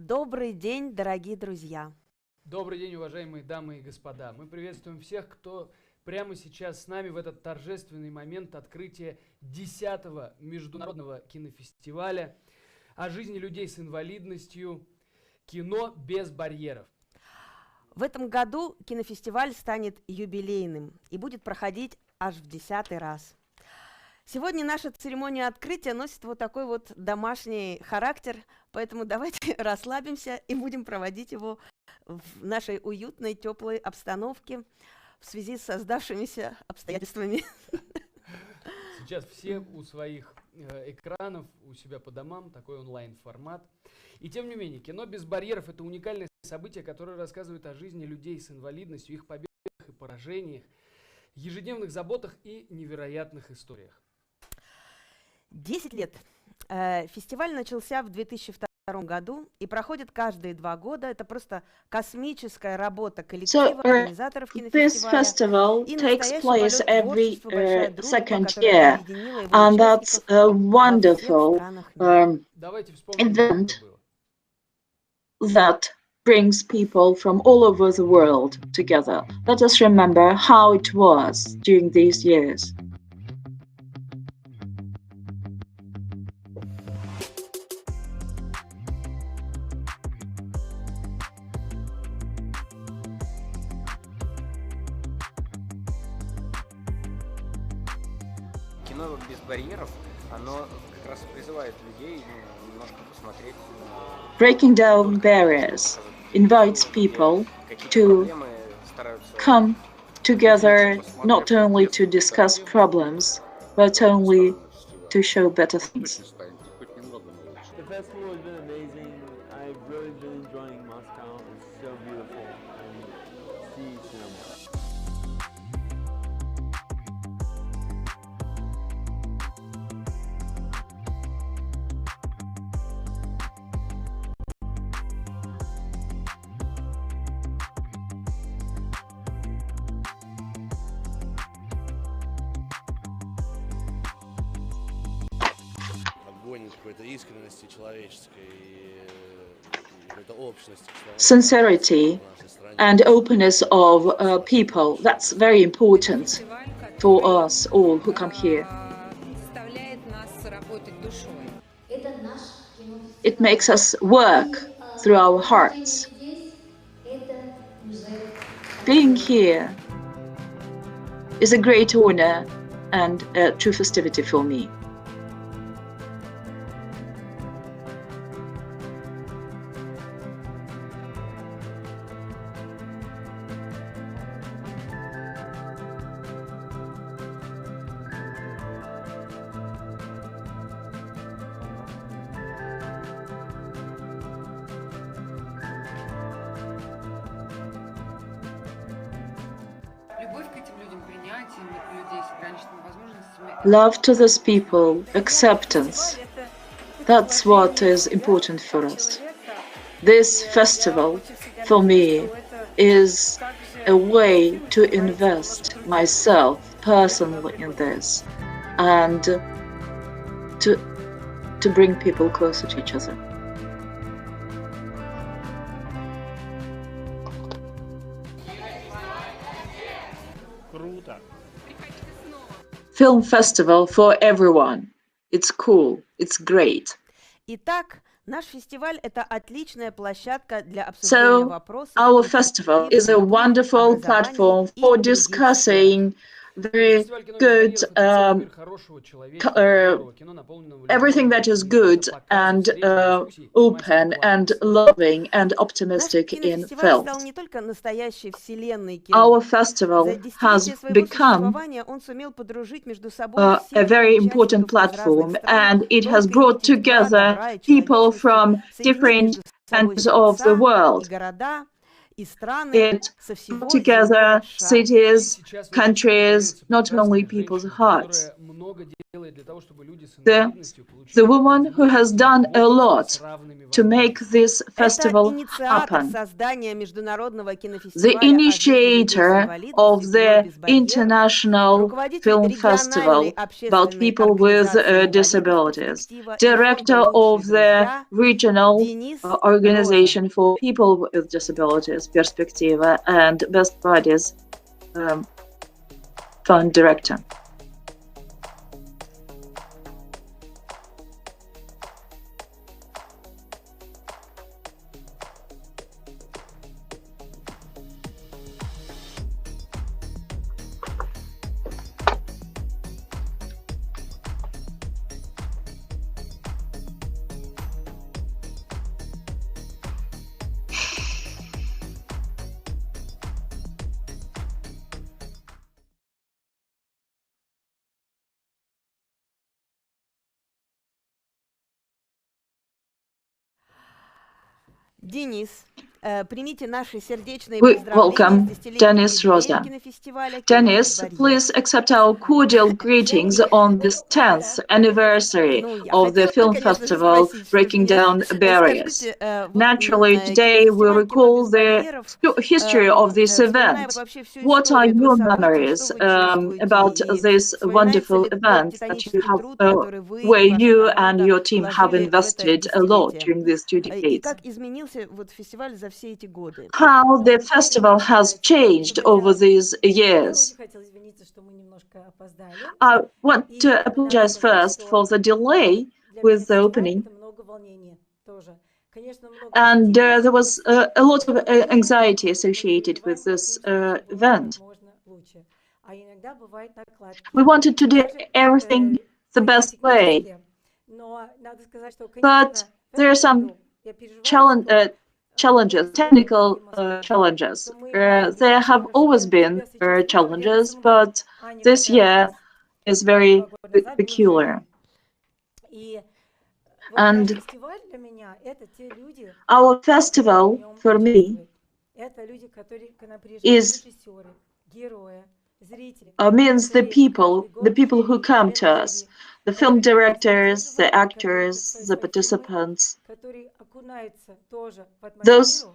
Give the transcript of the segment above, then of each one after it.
Добрый день, дорогие друзья! Добрый день, уважаемые дамы и господа! Мы приветствуем всех, кто прямо сейчас с нами в этот торжественный момент открытия 10-го международного кинофестиваля о жизни людей с инвалидностью «Кино без барьеров». В этом году кинофестиваль станет юбилейным и будет проходить аж в 10-й раз. Сегодня наша церемония открытия носит вот такой вот домашний характер, поэтому давайте расслабимся и будем проводить его в нашей уютной, теплой обстановке в связи с создавшимися обстоятельствами. Сейчас все у своих экранов, у себя по домам, такой онлайн-формат. И тем не менее, «Кино без барьеров» — это уникальное событие, которое рассказывает о жизни людей с инвалидностью, их победах и поражениях, ежедневных заботах и невероятных историях. 10 лет. Фестиваль начался в 2002 году и проходит каждые 2 года. Это просто космическая работа коллектива, организаторов кинофестиваля. This festival takes place every second year, and that's a wonderful event that brings people from all over the world together. Let us remember how it was during these years. Кино без барьеров, оно как раз призывает людей немножко посмотреть. Breaking down barriers invites people to come together not only to discuss problems, but only to show better things. The festival has been amazing. I've really been enjoying Moscow. It's so beautiful. And see cinema. Sincerity and openness of people, that's very important for us all who come here. It makes us work through our hearts. Being here is a great honor and a true festivity for me. Love to those people, acceptance. That's what is important for us. This festival, for me, is a way to invest myself personally in this and to bring people closer to each other. Film festival for everyone. It's cool. It's great. Итак, наш фестиваль – это отличная площадка для обсуждения вопросов. Our festival is a wonderful platform for discussing very good everything that is good and open and loving and optimistic in film. Our festival has become a very important platform, and it has brought together people from different ends of the world. It brought together cities, countries, not only people's hearts. много делает для того, чтобы люди с the инвалидностью the получили woman who has возможности, done a могут быть lot с равными to make возможностями. this Это festival инициатор happen. создания международного The кинофестиваля о жизни людей с initiator инвалидностью of «Кино the без барьеров», International руководитель Film региональной Festival about общественной people with организации «Инвалидов. disabilities, Перспектива» и фонда director «Лучшие of the друзья» regional Денис Роза. organization for people with disabilities, Perspectiva, and Best Buddies fund director. Денис, примите наши сердечные We поздравления с welcome 10-летним Denise юбилеем Roza. кинофестиваля «Кино без Dennis, барьеров». please accept our cordial greetings on this 10th anniversary Ну, я of the хотела, film конечно же, festival спросить, что Breaking меня... Down Barriers. Скажите, вот Naturally, today we кинофестиваль «Кино recall без the барьеров», history of this вспоминая вот event. вообще всю What are историю этого your события, что memories вы чувствуете? about И this вспоминается wonderful ли тот event that you титанический have, труд, который вы where и ваша you and команда your team have вложили в это invested a lot десятилетие? during these 2 И decades? как изменился вот фестиваль за все эти годы? How the festival has changed over these years. I want to apologize first for the delay with the opening. And there was a lot of anxiety associated with this event. We wanted to do everything the best way, but there are some challenges, technical challenges. There have always been challenges, but this year is very peculiar. And our festival, for me, is means the people who come to us, the film directors, the actors, the participants, those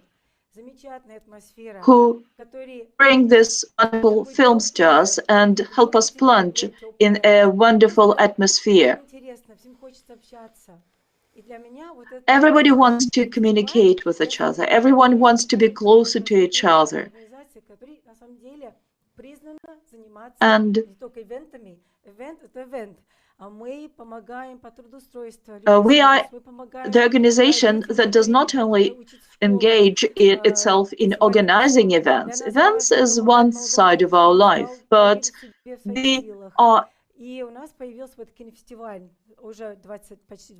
who bring these wonderful films to us and help us plunge in a wonderful atmosphere. Everybody wants to communicate with each other. Everyone wants to be closer to each other. And we are the organization that does not only engage itself in organizing events. Events is one side of our life, but we are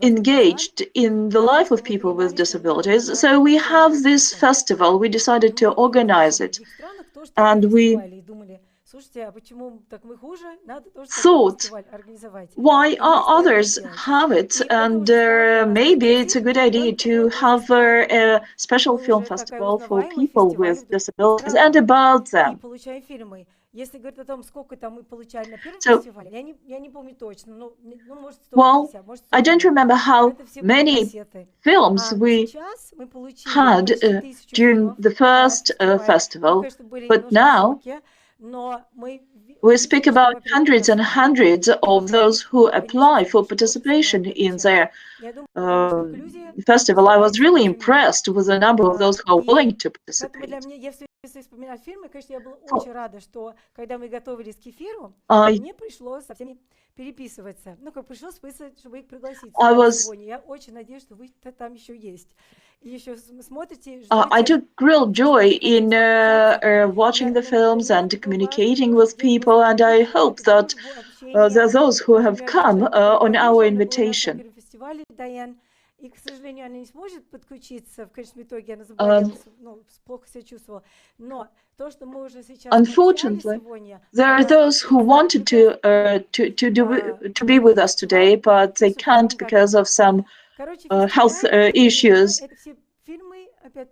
engaged in the life of people with disabilities. So we have this festival, we decided to organize it, and we thought, why are others have it? And maybe it's a good idea to have a special film festival for people with disabilities and about them. So, well, I don't remember how many films we had during the first festival, but now we speak about hundreds and hundreds of those who apply for participation in their festival. I was really impressed with the number of those who are willing to participate. I took real joy in watching the films and communicating with people, and I hope that there are those who have come on our invitation. Unfortunately, there are those who wanted to be with us today, but they can't because of some health issues. the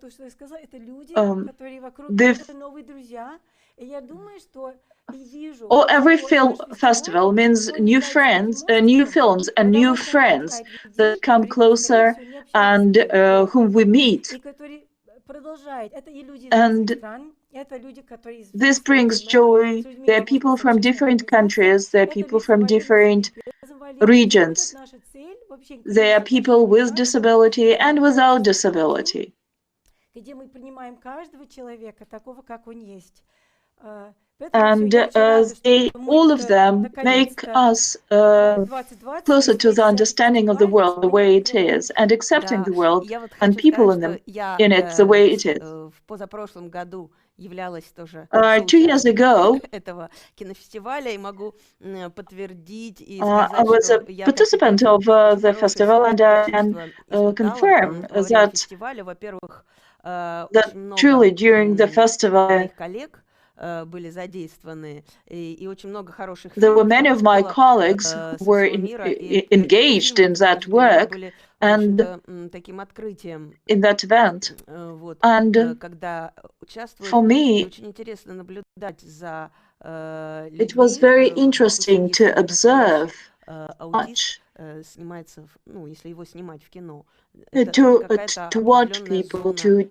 or every film festival means new friends, new films, and new friends that come closer and whom we meet. And this brings joy. There are people from different countries, there are people from different regions, there are people with disability and without disability. And all of them make us closer to the understanding of the world the way it is, and accepting the world and people in it the way it is. В позапрошлом году являлась тоже 2 years ago, этого кинофестиваля, и могу подтвердить и I сказать, was a что я participant of the festival, and I can confirm во время that фестиваля, во-первых, that truly during the festival моих коллег были задействованы, и очень много хороших there were фильмов many of my colleagues who were engaged in that work and таким открытием in that event. вот, And когда участвуют, for me, очень интересно наблюдать за it was very interesting to observe much, снимается, ну, если его снимать в кино, to watch people, to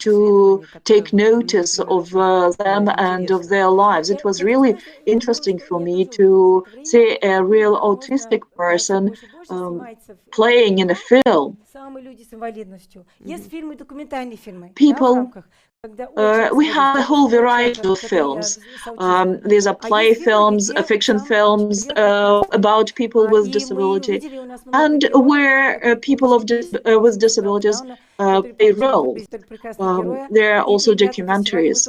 take notice of them and of their lives. It was really interesting for me to see a real autistic person playing in a film. People, we have a whole variety of films. These are play films, fiction films about people with disability, and where people with disabilities play roles. There are also documentaries.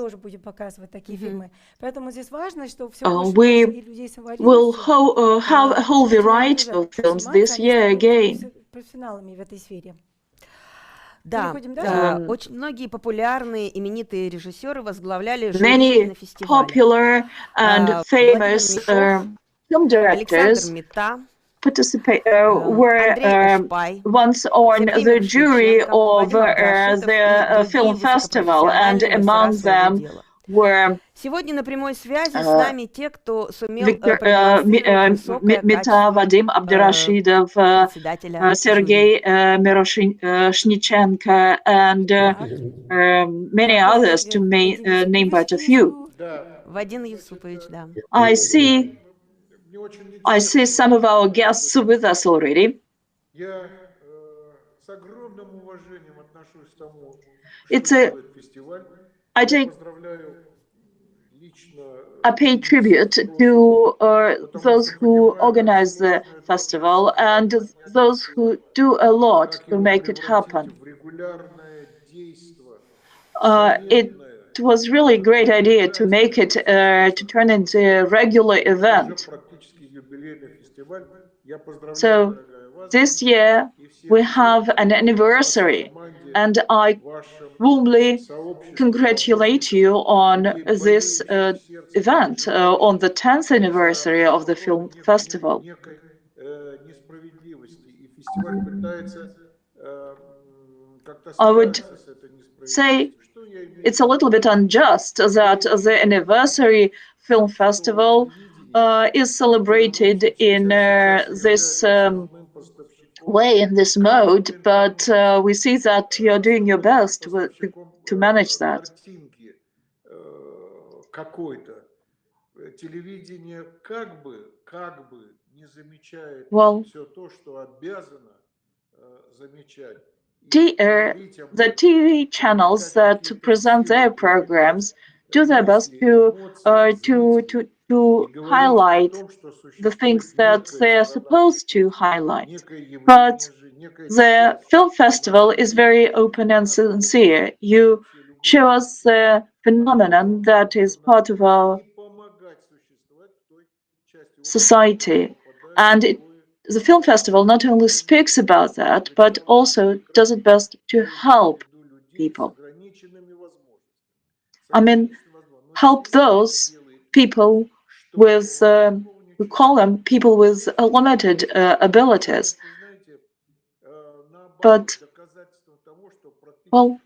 We will have a whole variety of films this year again. Да, очень многие популярные, именитые режиссеры возглавляли жюри Many кинофестиваля. popular and famous film directors were once on the jury of the film festival, and among them were Сегодня на прямой связи с нами те, кто сумел Mita, Vadim Abdurashidov, Sergei Miroshnichenko, and many others, to name but a few. Вадим Юсупович, да. I see some of our guests with us already. I pay tribute to those who organize the festival and those who do a lot to make it happen. It was really a great idea to make it, to turn into a regular event. So this year we have an anniversary, and I warmly congratulate you on this event, on the 10th anniversary of the film festival. I would say it's a little bit unjust that the anniversary film festival is celebrated in this way, in this mode, but we see that you're doing your best to manage that. Well, the TV channels that present their programs do their best to highlight the things that they're supposed to highlight. But the film festival is very open and sincere. You show us the phenomenon that is part of our society. And the film festival not only speaks about that, but also does its best to help people. I mean, help those people with, we call them people with limited abilities. But, well,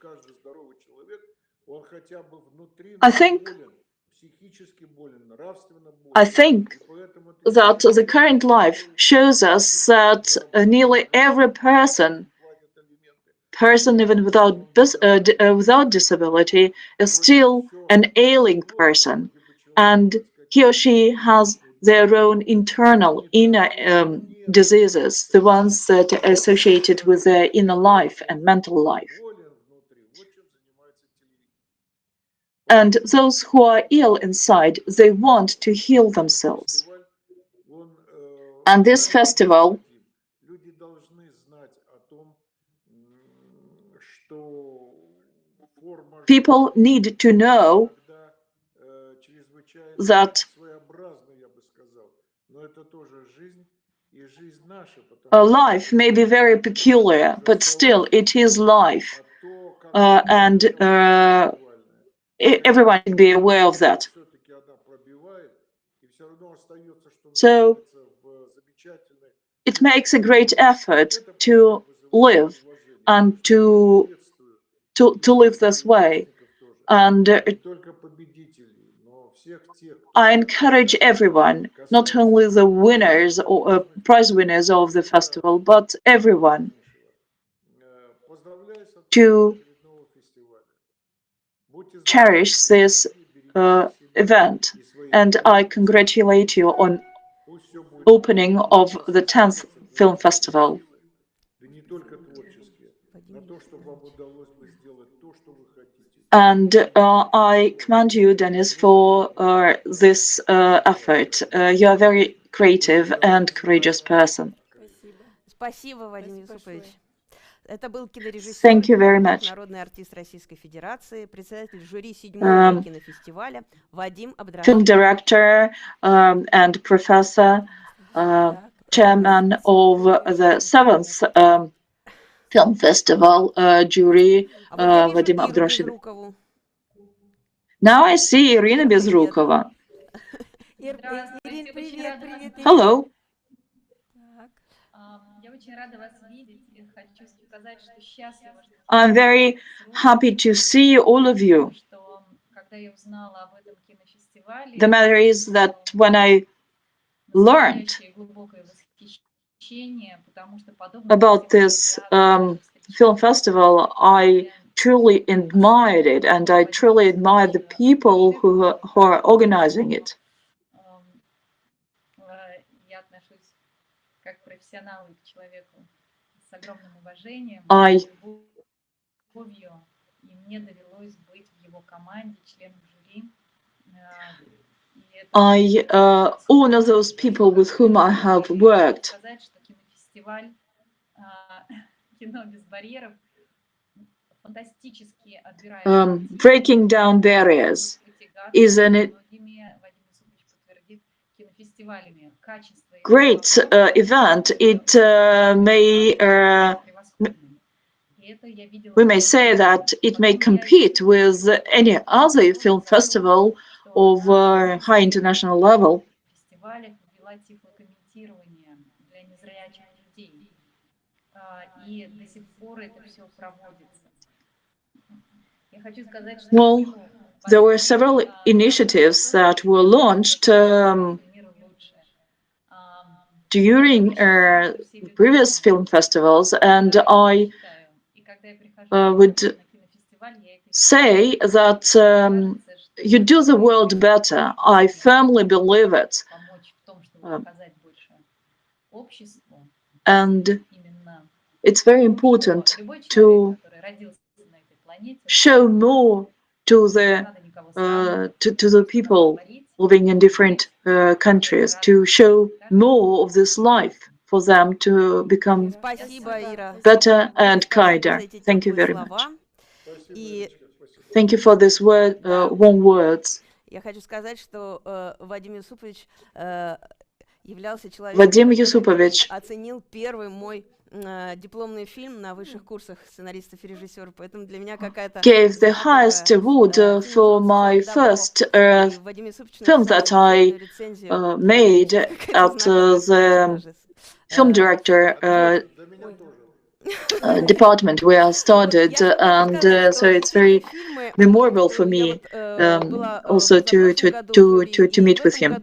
I think that the current life shows us that nearly every person even without disability, is still an ailing person, and he or she has their own internal inner diseases, the ones that are associated with their inner life and mental life. And those who are ill inside, they want to heal themselves. And this festival people need to know that life may be very peculiar, but still it is life. And everyone should be aware of that. So it makes a great effort to live and to live this way. And I encourage everyone, not only the winners or prize winners of the festival, but everyone, to cherish this event. And I congratulate you on opening of the 10th film festival. And I commend you, Denise, for this effort. You are a very creative and courageous person. Спасибо, Вадим Юсупович. Это был кинорежиссер, Thank you very much. народный артист Российской Федерации, председатель жюри 7-го кинофестиваля Вадим Абдрашев. Film director and professor, chairman of the 7th film festival jury, Vadim Abdrashid. Now I see Irina Bezrukova. Hello. I'm very happy to see all of you. The matter is that when I learned about this film festival, I truly admired it, and I truly admire the people who are organizing it. I honor those people with whom I have worked. Breaking down barriers is a great event. It we may say that it may compete with any other film festival of high international level. Well, there were several initiatives that were launched during previous film festivals, and I would say that you do the world better. I firmly believe it. And it's very important to show more to the people living in different countries, to show more of this life for them to become better and kinder. Thank you very much. Thank you for these warm words. Я хочу сказать, что Вадим Юсупович являлся Vadim Yusupovich оценил первый мой дипломный фильм на высших курсах сценаристов и режиссеров, поэтому для меня какая-то gave the highest award for my first film that I made at the film director department where I started, and so it's very memorable for me also to meet with him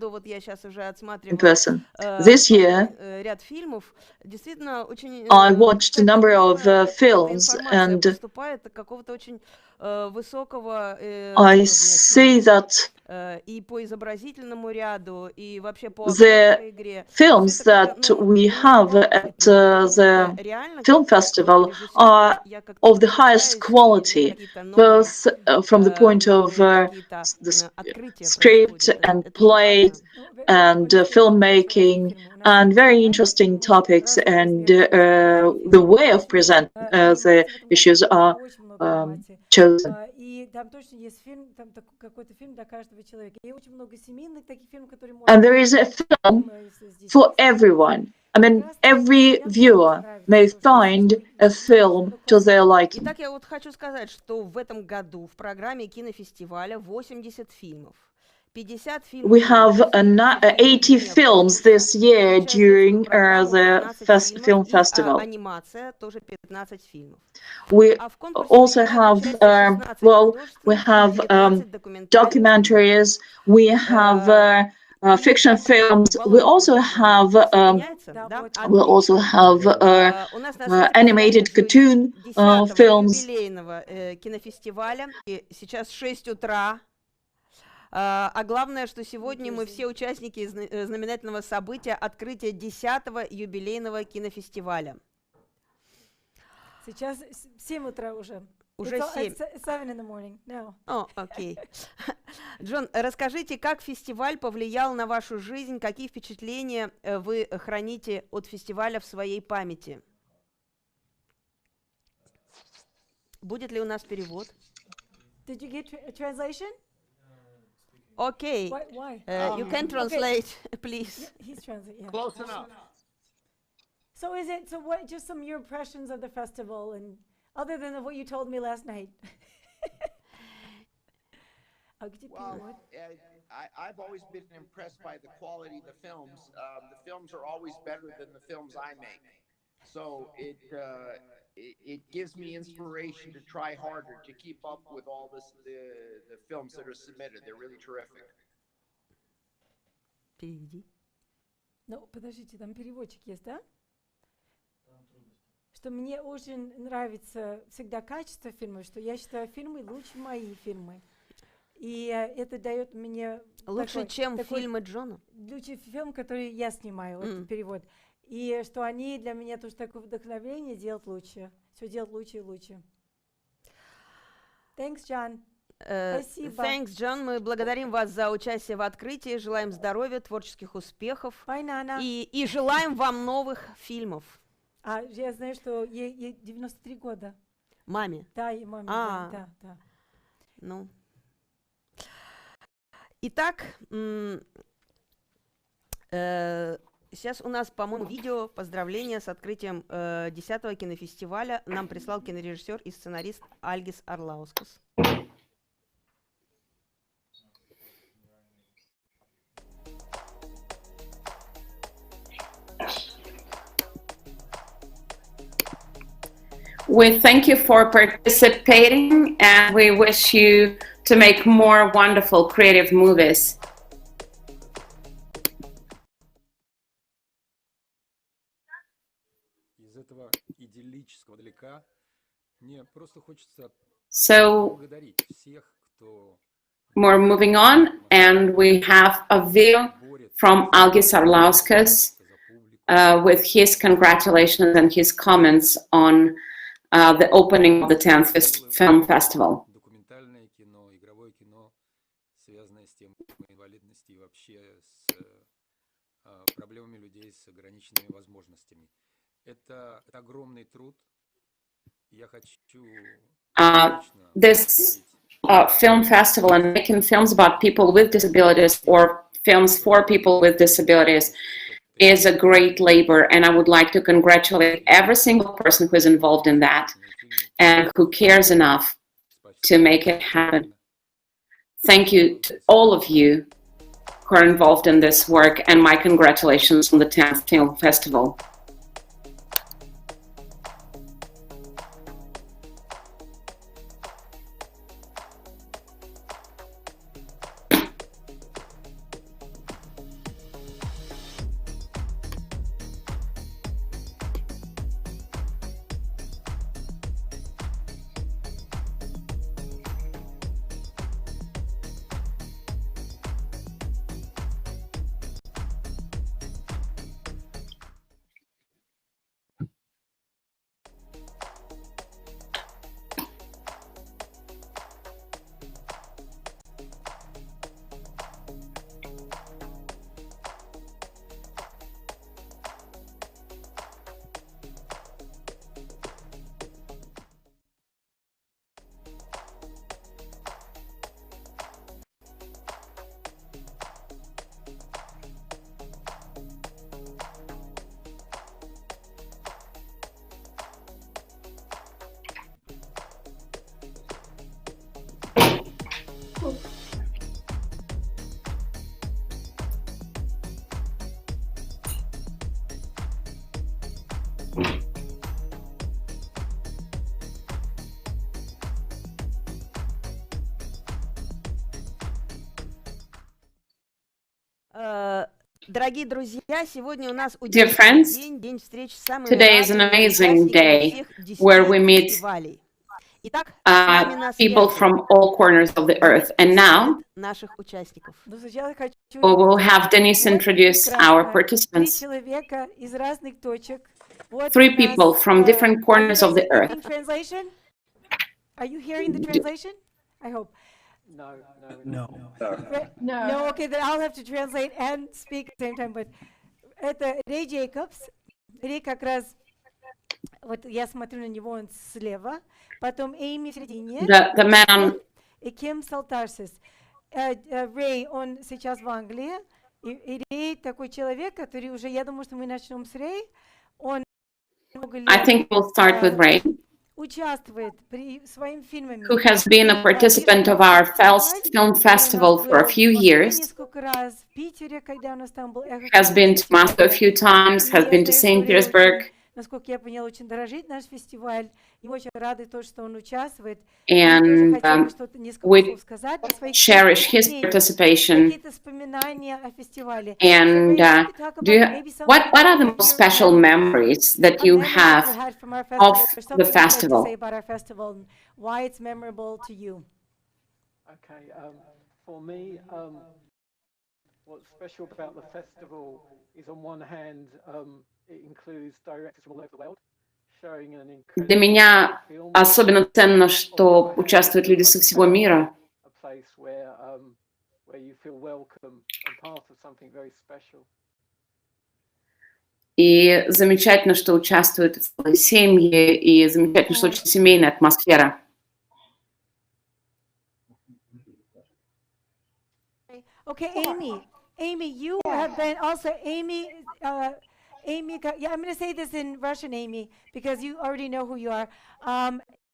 in person. This year, ряд фильмов. Действительно, очень I watched a number of films, информация and поступает какого-то очень высокого I уровня see that и по изобразительному ряду, и вообще по the актерской игре. films that we have at the film festival are of the highest quality, both from the point of the script and play and filmmaking, and very interesting topics, and the way of present the issues are chosen. И там точно есть фильм, там какой-то фильм для каждого человека. И очень много семейных таких фильмов, которые And there is a film for everyone. I mean, every viewer may find a film to their liking. Итак, я вот хочу сказать, что в этом году в программе кинофестиваля 80 фильмов. 50 фильмов. We have 80 films this year during the film festival. Анимация тоже 15 фильмов. We also have, we have documentaries, we have fiction films, we also have animated cartoon films. Кинофестиваля. Сейчас 6 утра. А главное, что сегодня мы все участники знаменательного события открытия 10-го юбилейного кинофестиваля. Сейчас 7 утра уже. Уже 7. It's 7 in the morning now. О, окей. Джон, расскажите, как фестиваль повлиял на вашу жизнь, какие впечатления вы храните от фестиваля в своей памяти? Будет ли у нас перевод? Did you get a translation? Okay. Why? You can translate, please. He's translating. Yeah. Close enough. So what? Just some of your impressions of the festival, and other than what you told me last night. Well, I've always been impressed by the quality of the films. The films are always better than the films I make, so it gives me inspiration to try harder to keep up with all the films that are submitted. They're really terrific. Переведи. Ну, подождите, там переводчик есть, да? Что мне очень нравится всегда качество фильмов, что я считаю фильмы лучше мои фильмы. И это дает мне лучше, чем фильмы Джона? Лучший фильм, который я снимаю, этот перевод. И что они для меня тоже такое вдохновение делать лучше. Все делать лучше и лучше. Thanks, John. Спасибо. Thanks, John. Мы благодарим вас за участие в открытии, желаем здоровья, творческих успехов. Bye, Nana. И желаем вам новых фильмов. А я знаю, что ей 93 года. Маме? Да, и маме, да. Ну. Итак, сейчас у нас, по-моему, видео поздравления с открытием 10-го кинофестиваля. Нам прислал кинорежиссер и сценарист Альгис Арлаускас. We thank you for participating, and we wish you to make more wonderful creative movies. So we're moving on, and we have a video from Algis Arlauskas with his congratulations and his comments on the opening of the 10th Film Festival. This film festival and making films about people with disabilities or films for people with disabilities is a great labor, and I would like to congratulate every single person who is involved in that and who cares enough to make it happen. Thank you to all of you who are involved in this work, and my congratulations on the 10th Film Festival. Дорогие друзья, сегодня у нас Dear удивительный friends, день, день встреч с самыми today is an разными amazing участниками day всех 10 where we meet фестивалей. Итак, с нами на people связи from all corners of the earth. And now наших участников. Но сначала хочу we will have Denise вот introduce our прекрасно. 3 participants. человека из разных точек. Вот 3 у нас, people from different are you corners of guys the earth. hearing translation? Are you hearing the translation? I hope. No. No, okay, then I'll have to translate and speak at the same time. But это Рэй Джейкобс. Рэй как раз, вот я смотрю на него, он слева. Потом Эйми в середине. The man И Ким Салтарсис. Рэй, он сейчас в Англии. И Рэй такой человек, который уже, я думаю, что мы начнем с Рэй. Он много I лет think we'll start with Ray, участвует при своими фильмами. who has been a participant of our film festival for a few years, Несколько раз в Питере, когда у нас там был has been to Moscow a few times, has been to St. Petersburg, насколько я поняла, очень дорожит наш фестиваль. И очень рады то, что он участвует. and we cherish his participation. Какие-то воспоминания о фестивале. And what are the most special memories that you have of the festival? Why it's memorable to you? Okay, for me, what's special about the festival is on one hand, it includes directors from all over the world. Для меня особенно ценно, что участвуют люди со всего мира. И замечательно, что участвуют целые семьи, и замечательно, что очень семейная атмосфера. Okay, Amy, you have been also Amy, yeah, I'm going to say this in Russian, Amy, because you already know who you are.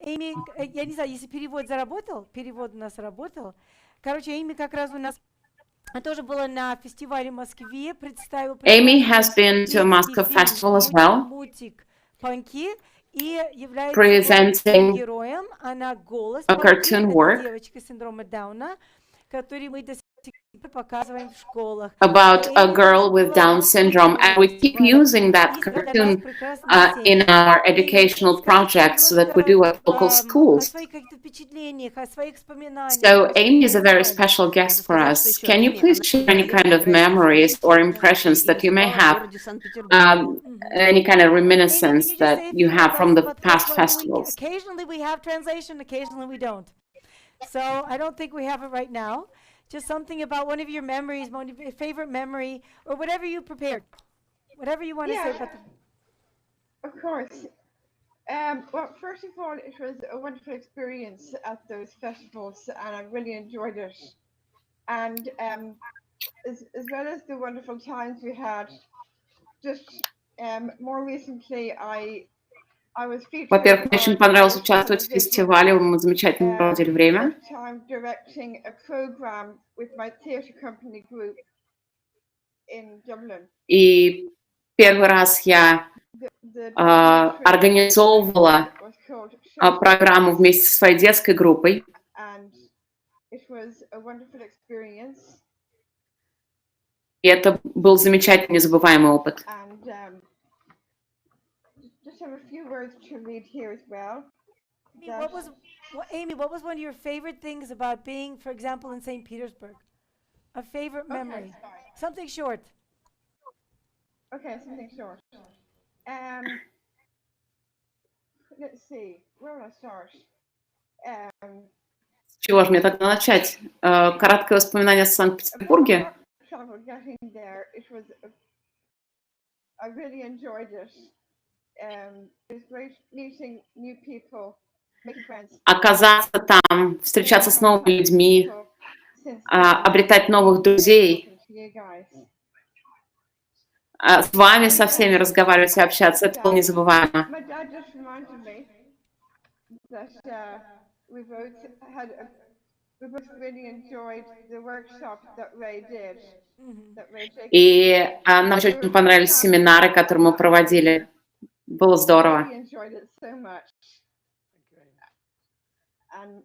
Amy, я не знаю, если перевод заработал, перевод у нас работал. Короче, Amy как раз у нас тоже была на фестивале в Москве, представила Amy has been to a Moscow festival as well, мультик «Панки» и является presenting героем. Она голос a cartoon work девочка с синдромом Дауна, который мы до сих пор показываем в школах. about a girl with Down syndrome, and we keep using that cartoon in our educational projects that we do at local schools. So Amy is a very special guest for us. Can you please share any kind of memories or impressions that you may have, any kind of reminiscence that you have from the past festivals? Occasionally we have translation, occasionally we don't. So I don't think we have it right now. Just something about one of your memories, one of your favorite memory, or whatever you prepared. Whatever you want to say about the... Of course. Well, first of all, it was a wonderful experience at those festivals, and I really enjoyed it. And as well as the wonderful times we had, just more recently, I was featured. Во-первых, мне очень понравилось участвовать в фестивале, мы замечательно проводили время. Time directing a program with my theatre company group in Dublin. И первый раз я организовывала программу вместе со своей детской группой. И это был замечательный, незабываемый опыт. Amy, what was one of your favorite things about being, for example, in St. Petersburg? A favorite memory? Something short. Okay, something short. Let's see, where will I start? С чего же мне тогда начать? Короткое воспоминание о Санкт-Петербурге. I really enjoyed it. It was great meeting new people, making friends. Оказаться там, встречаться с новыми людьми, обретать новых друзей, с вами со всеми разговаривать и общаться, это было незабываемо. И нам очень понравились семинары, которые мы проводили. Было здорово. really enjoyed it so much. And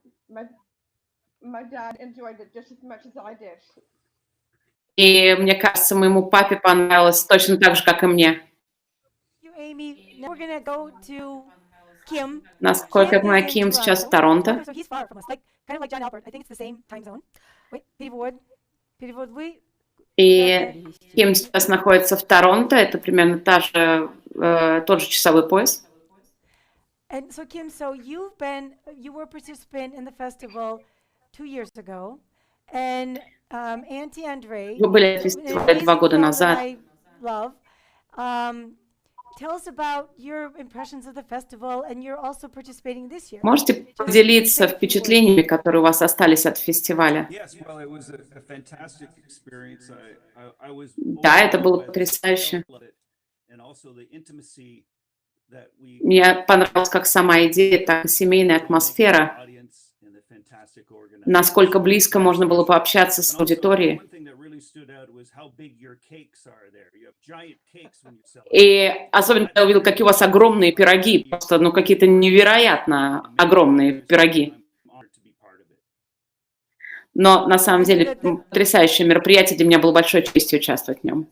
my dad enjoyed it just as much as I did. И мне кажется, моему папе понравилось точно так же, как и мне. You, Amy. Now we're gonna go to Kim. Насколько я Kim понимаю, is in Ким сейчас в Toronto. Торонто. So he's far from us, kind of like John Albert. I think it's the same time zone. Wait, перевод вы. И Ким сейчас находится в Торонто. Это примерно тот же часовой пояс. And so Kim, you were a participant in the festival 2 years ago, and Auntie Andre, Вы были на фестивале 2 года назад. I love. Tell us about your impressions of the festival, and you're also participating this year. Можете поделиться впечатлениями, которые у вас остались от фестиваля? Да, это было потрясающе. Мне понравилась как сама идея, так и семейная атмосфера. Насколько близко можно было пообщаться с аудиторией. И особенно я увидел, какие у вас огромные пироги, просто какие-то невероятно огромные пироги. Но на самом деле потрясающее мероприятие, для меня было большой честью участвовать в нем.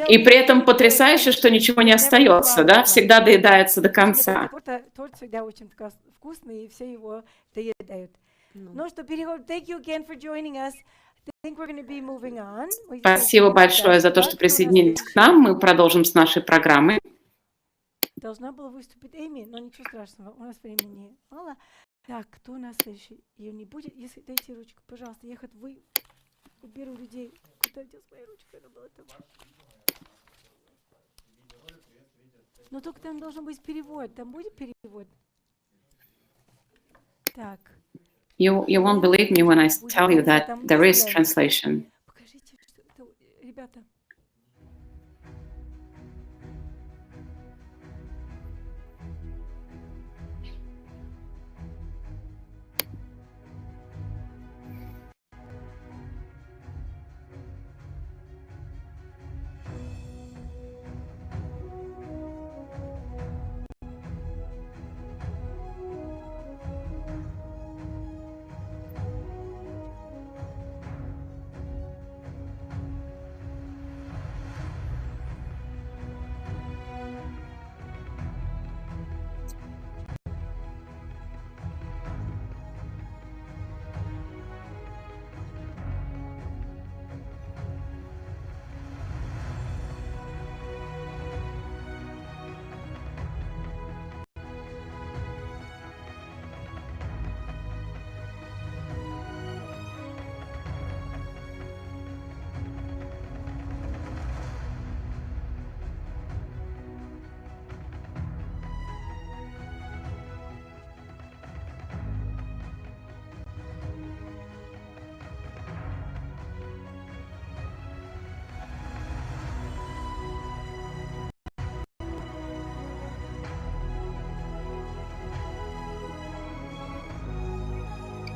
И при этом потрясающе, что ничего не остается, да, всегда доедается до конца. Торт всегда очень вкусный, и все его доедают. Ну что, thank you again for joining us. I think we're going to be moving on. Спасибо большое за то, что присоединились к нам. Мы продолжим с нашей программой. Должна была выступить Эми, но ничего страшного, у нас времени мало. Так, кто у нас следующий? Ее не будет. Если дайте ручку, пожалуйста, я уберу людей. Куда делась моя ручка? Она была там. Но только там должен быть перевод. Там будет перевод? Так. You won't believe me when I tell you that there is translation. Покажите, что это, ребята.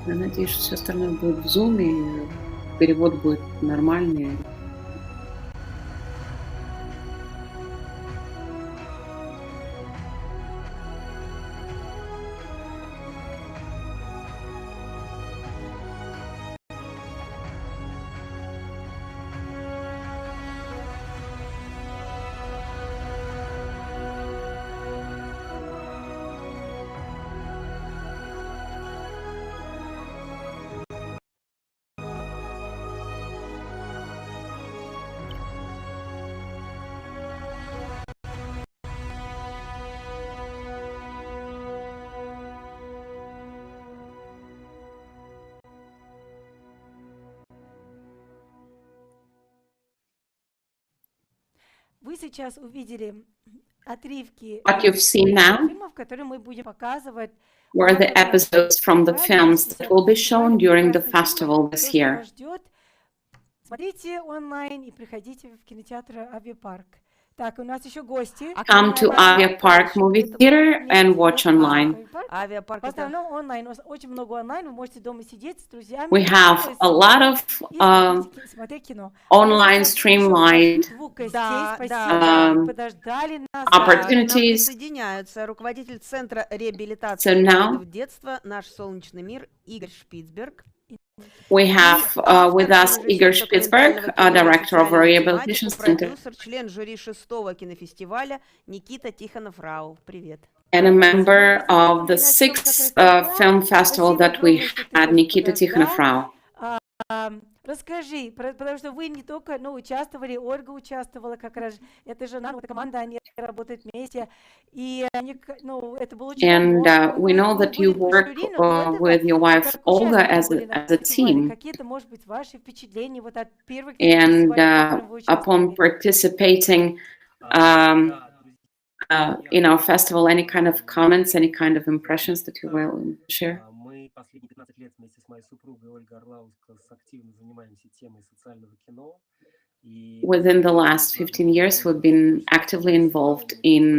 Я надеюсь, что все остальное будет в Zoom, и перевод будет нормальный. Вы сейчас увидели отрывки What you've seen now фильмов, которые мы будем показывать. were the episodes from the films that will be shown during the festival this year. Смотрите онлайн и приходите в кинотеатр Авиапарк. Так, у нас еще гости. come to Avia Park Movie Theater and watch online. Авиапарк В это основном онлайн. У нас очень много онлайн. Вы можете дома сидеть с друзьями. We have a lot of и смотреть кино. online Сейчас еще streamlined двух гостей. Да, Спасибо, да. что подождали нас. к нам opportunities. присоединяются руководитель Центра реабилитации So now инвалидов детства «Наш солнечный мир» Игорь Шпицберг. we have with us Igor Spitzberg, Director of Rehabilitation Center, продюсер, член жюри 6-го кинофестиваля Никита Тихонов-Рау. Привет. and a member of the 6th film festival that we had, Nikita Tikhonov-Rau. Расскажи, потому что вы не только участвовали, Ольга участвовала как раз, это жена, эта команда, они работают вместе, и это было очень And we know that you work with your wife Olga as a team. Какие-то, может быть, ваши впечатления вот от первых And upon participating in our festival, any kind of comments, any kind of impressions that you will share? Мы последние 15 лет вместе с моей супругой Ольгой Орлаускас активно занимаемся темой социального кино. Within the last 15 years, we've been actively involved in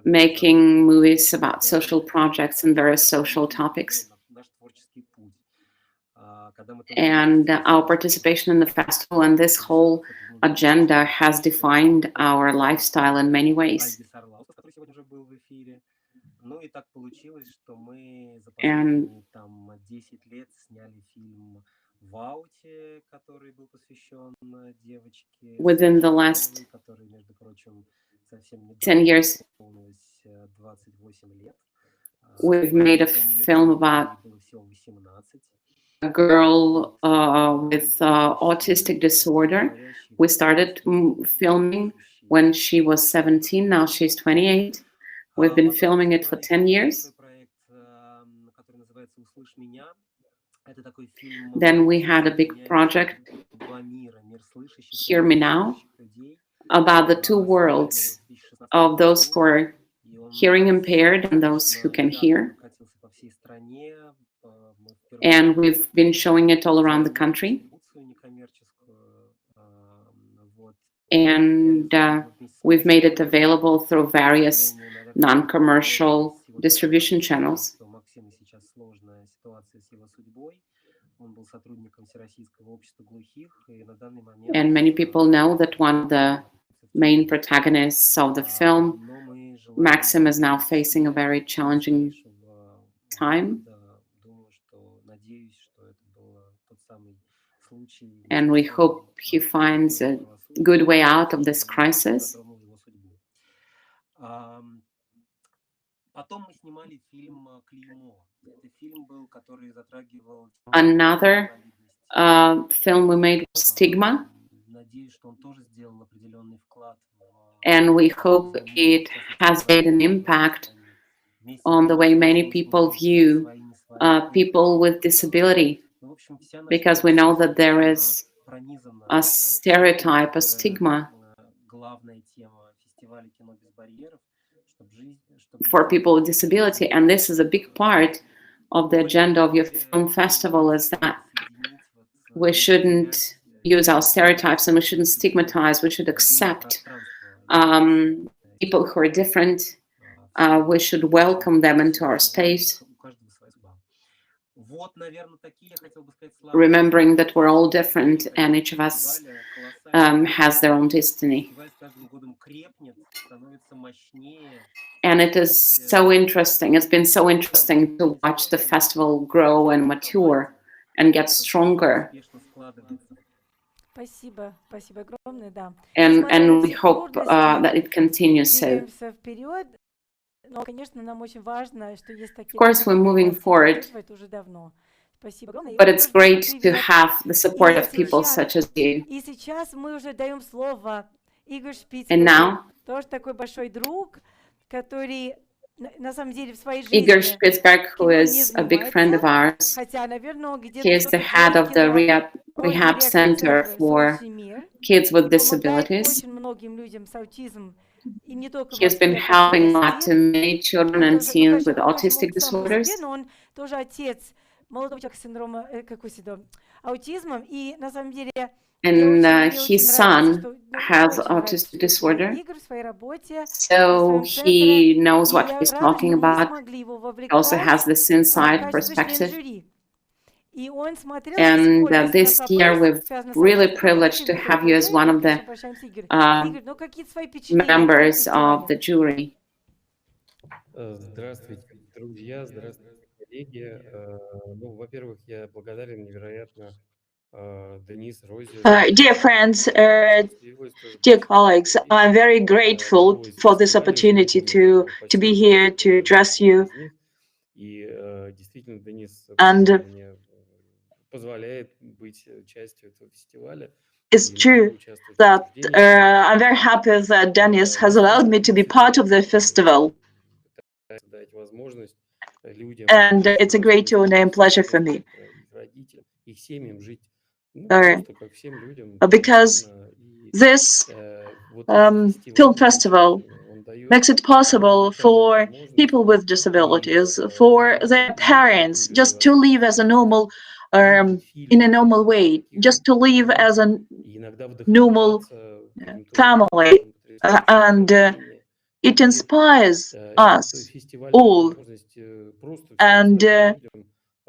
making movies about social projects and various social topics. And our participation in the festival and this whole agenda has defined our lifestyle in many ways. And within the last 10 years, we've made a film about a girl with autistic disorder. We started filming when she was 17, now she's 28. We've been filming it for 10 years. Then we had a big project, Hear Me Now, about the two worlds of those who are hearing impaired and those who can hear. And we've been showing it all around the country. And we've made it available through various non-commercial distribution channels. And many people know that one of the main protagonists of the film, Maxim, is now facing a very challenging time. And we hope he finds a good way out of this crisis. Another film we made was Stigma, and we hope it has made an impact on the way many people view people with disability, because we know that there is a stereotype, a stigma for people with disability, and this is a big part of the agenda of your film festival, is that we shouldn't use our stereotypes and we shouldn't stigmatize, we should accept people who are different, we should welcome them into our space, remembering that we're all different and each of us has their own destiny. And it is so interesting, it's been so interesting to watch the festival grow and mature and get stronger. And we hope that it continues so. Of course, we're moving forward, but it's great to have the support of people such as you. And now, Igor Spitzberg, who is a big friend of ours, he is the head of the rehab center for kids with disabilities. He has been helping a lot to many children and teens with autistic disorders. молодого человека с синдромом аутизмом, и на самом деле and мне his очень нравится, son что, мне has очень нравится, autistic что это своих disorder, игр, в своей работе, в so своем центре, he knows и what я he's рада, что talking мы не about. смогли его He also вовлекать has this в inside качестве члена perspective. жюри. И он смотрел до сих And пор, если у нас this year вопрос, we're связанный с really аутизмом, он privileged вообще to никто не have you as отвечает, one мы of the обычно обращаемся к Игорю. uh, Игорь, ну какие твои впечатления от members of кинофестиваля? the jury. Здравствуйте, друзья, здравствуйте, коллеги. Ну, во-первых, я благодарен невероятно Денис Розе за Dear friends, посчастливилось тоже dear быть colleagues, здесь. I'm very На grateful одного из for this фестивалей opportunity жизни, уже там to be почти here 10 to лет, я address один you. из них. И действительно, Денис And мне позволяет быть частью этого фестиваля it's и иногда true участвовать в that обсуждениях этого I'm very фестиваля. happy that Dennis has Насколько allowed me to be part удивительно of the festival, пытается дать возможность людям and с it's a great honor особенностями and pleasure for психики, me. их родителям, их семьям жить, ну, Uh, просто как всем людям because полноценно. И this вот этот film фестиваль festival замечательный, он дает makes it possible уникальную for возможность people with и disabilities, for как-то their иметь такую parents, же just to live as a возможность normal, видеть in a фильмы normal way, таких just же to live стран as a и иногда normal вдохновляться каким-то family, образом, потрясающим and вдохновением. it И inspires этот us фестиваль дает all. возможность просто всем And остальным людям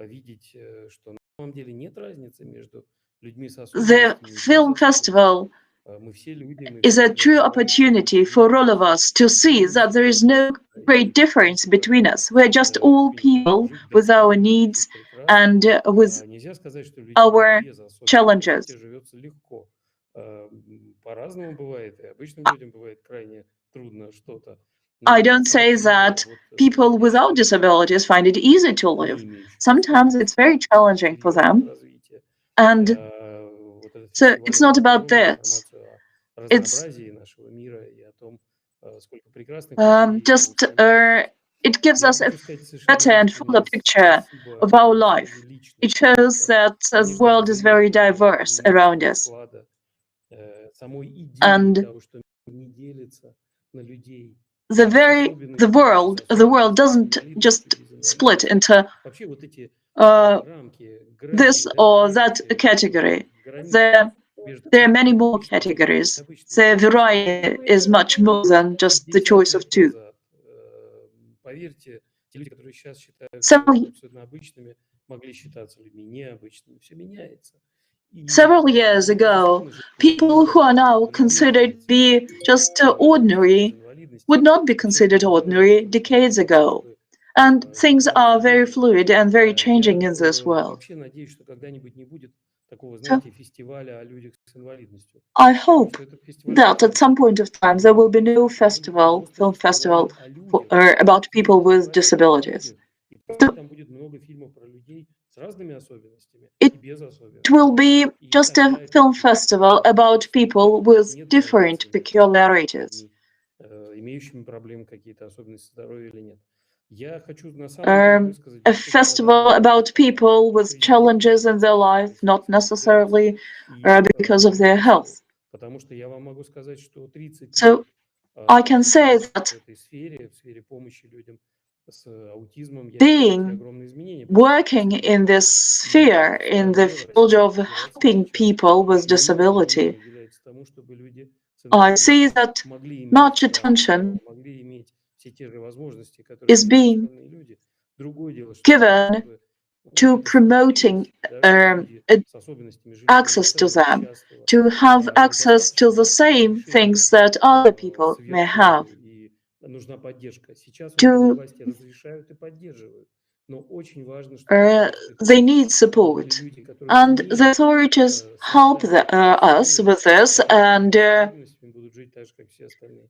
видеть, что на самом деле нет разницы между людьми с the особенностями и без film особенностей. festival Мы все люди, мы is все a true преображаемся, мы opportunity все for видим all of us to see мир that there is свой. no great И difference спасибо, between что us. We're just all люди могут people жить with our достойно, needs жить прекрасно. and with Нельзя сказать, что людям our без особенностей, знаете, challenges. живется легко. По-разному бывает, и обычным людям бывает крайне трудно что-то. I Но на don't самом say деле, that вот people я without считаю, что disabilities люди, find it easy to не live. имеющие Sometimes it's особенностей, very challenging for серьезного them. развития, And вот этот so фестиваль, it's он not дает about огромную this. информацию о It's разнообразии нашего мира и о том, сколько прекрасных людей живут just с инвалидностью. it gives Я us a хочу сказать совершенно better and fuller искренне picture спасибо of our своему life. личное, It потому shows что, that the конечно, world без is very энергии какого-то diverse around мысли, us. вклада, самой идеи And того, что не делится на людей с особенностями, без the world особенностей, с doesn't инвалидностью, just без split инвалидностью. into Вообще вот эти uh, рамки, this грани, да, or that преграды, category. границы There, между there are many more обычным людям и categories. необычным The людям. На самом variety деле, is much more than just the 50 choice of лет two. назад, поверьте, те люди, которые сейчас считаются Several, абсолютно обычными, могли считаться людьми необычными. Все меняется. И several years мы ago, достойны жить в этом people мире who are now в любой considered to позиции. be just Люди без ordinary would инвалидности, not be все, что considered мы делаем ordinary для decades того, ago. чтобы And things are справиться в very мире. fluid and very Я changing in this world. вообще надеюсь, что когда-нибудь не будет такого, So знаете, фестиваля о людях с инвалидностью. I Потому hope что этот фестиваль that at some закончится. point of time there will be no festival, Просто film фестиваль festival о людях, about people with фестиваль о disabilities. людях. И пускай там будет много фильмов про людей с разными особенностями It и без will особенностей. be И just a тогда это film будет festival about фестиваль. people with Нет different разницы между peculiarities. людьми, имеющими проблемы какие-то, особенности здоровья или нет. Я хочу на самом деле высказать A большую festival благодарность about people with президенту challenges in their life, Российской not Федерации necessarily и because of their правительству, health. потому что я вам могу сказать, что 30 лет So I can say работы that в этой сфере, в сфере помощи людям с аутизмом, я вижу, какие being огромные изменения происходят в working стране. in this И sphere, in the стране, в field Российской of Федерации helping сейчас people with очень много внимания disability, уделяется тому, чтобы люди с I see инвалидностью that могли иметь much attention могли иметь все те же возможности, которые is имеют being остальные люди. Другое дело, что надо, given чтобы to это случилось, promoting да, чтобы люди с особенностями жили access to полноценно, them, счастливо. to have Но access to достаточно the просто лишь same решения things that other people may have, сверху, и нужна поддержка. Сейчас органы to власти разрешают и поддерживают. Но очень важно, чтобы дальше это they need чтобы были support. люди, которые And the умеют authorities help создать такую us сферу, with this, когда and люди с особенностями будут жить так же, как все остальные.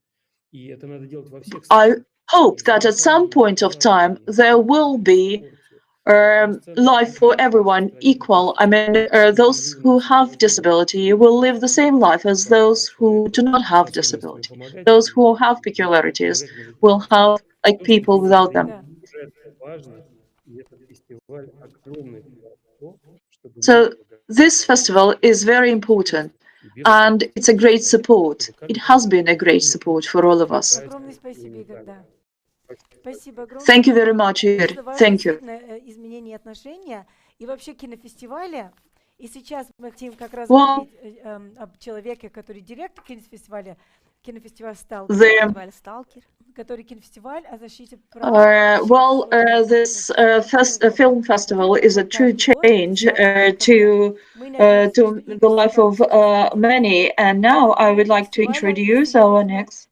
И это надо делать во всех I сферах. И hope в that at some здравоохранении, в point of time образовании, в there will культуре, в be спорте. Наш центр life for чудесен, наша everyone стране equal. I прекрасна. mean, those Непрерывно who have всевозможные disability will live the фестивали, same life as those способные who do человеку not с have особенностями disability. помогать Those и who have жить, peculiarities помогать ему жить will прекрасно. have like То, что people without действительно them. Да. бюджетно важно, и этот фестиваль огромный вклад в то, чтобы люди So this festival с is very особенностями important, и без and особенностей it's a в нашей great стране, support. чтобы It каждый has человек been a great имел support for all of us. избрать Огромное спасибо, Игорь, уникальный. да. Спасибо Спасибо большое. огромное. Thank you very much, Igor. Конечно, важно Thank you. действительно изменение отношения. И вообще кинофестивали И сейчас мы хотим как раз Well, говорить об человеке, который директор кинофестиваля «Сталкер», the Фестиваль «Сталкер». который кинофестиваль о защите прав this film festival is a true change to the life of many. And now I would like to introduce our next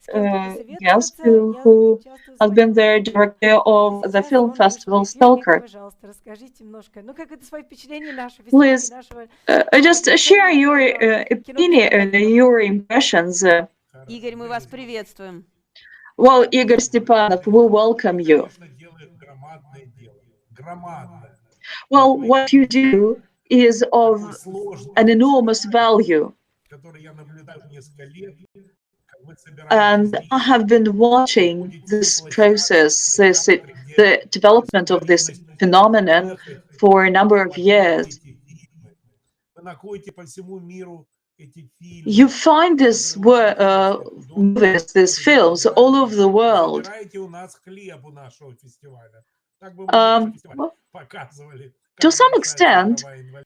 guest, who has been the director of the film festival Stalker. Пожалуйста, расскажите немножко. Ну, как это свои впечатления нашего Please, нашего just share your opinion, your impressions. Игорь, мы вас приветствуем. Well, Igor Stepanov, we welcome you. Well, what you do is of an enormous value. And I have been watching this process, the development of this phenomenon for a number of years. You find this movies, these films all over the world. Well, to some extent,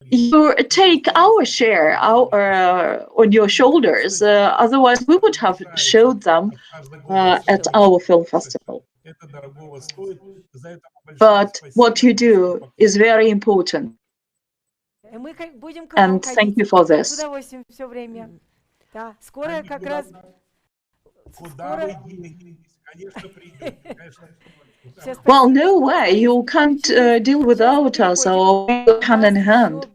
you take our share on your shoulders. Otherwise, we would have showed them at our film festival. But what you do is very important. Мы будем к вам And thank you ходить for с this. удовольствием все время. Да, скоро как раз... Скоро... Well, no way. You can't deal without us, or we go hand in hand.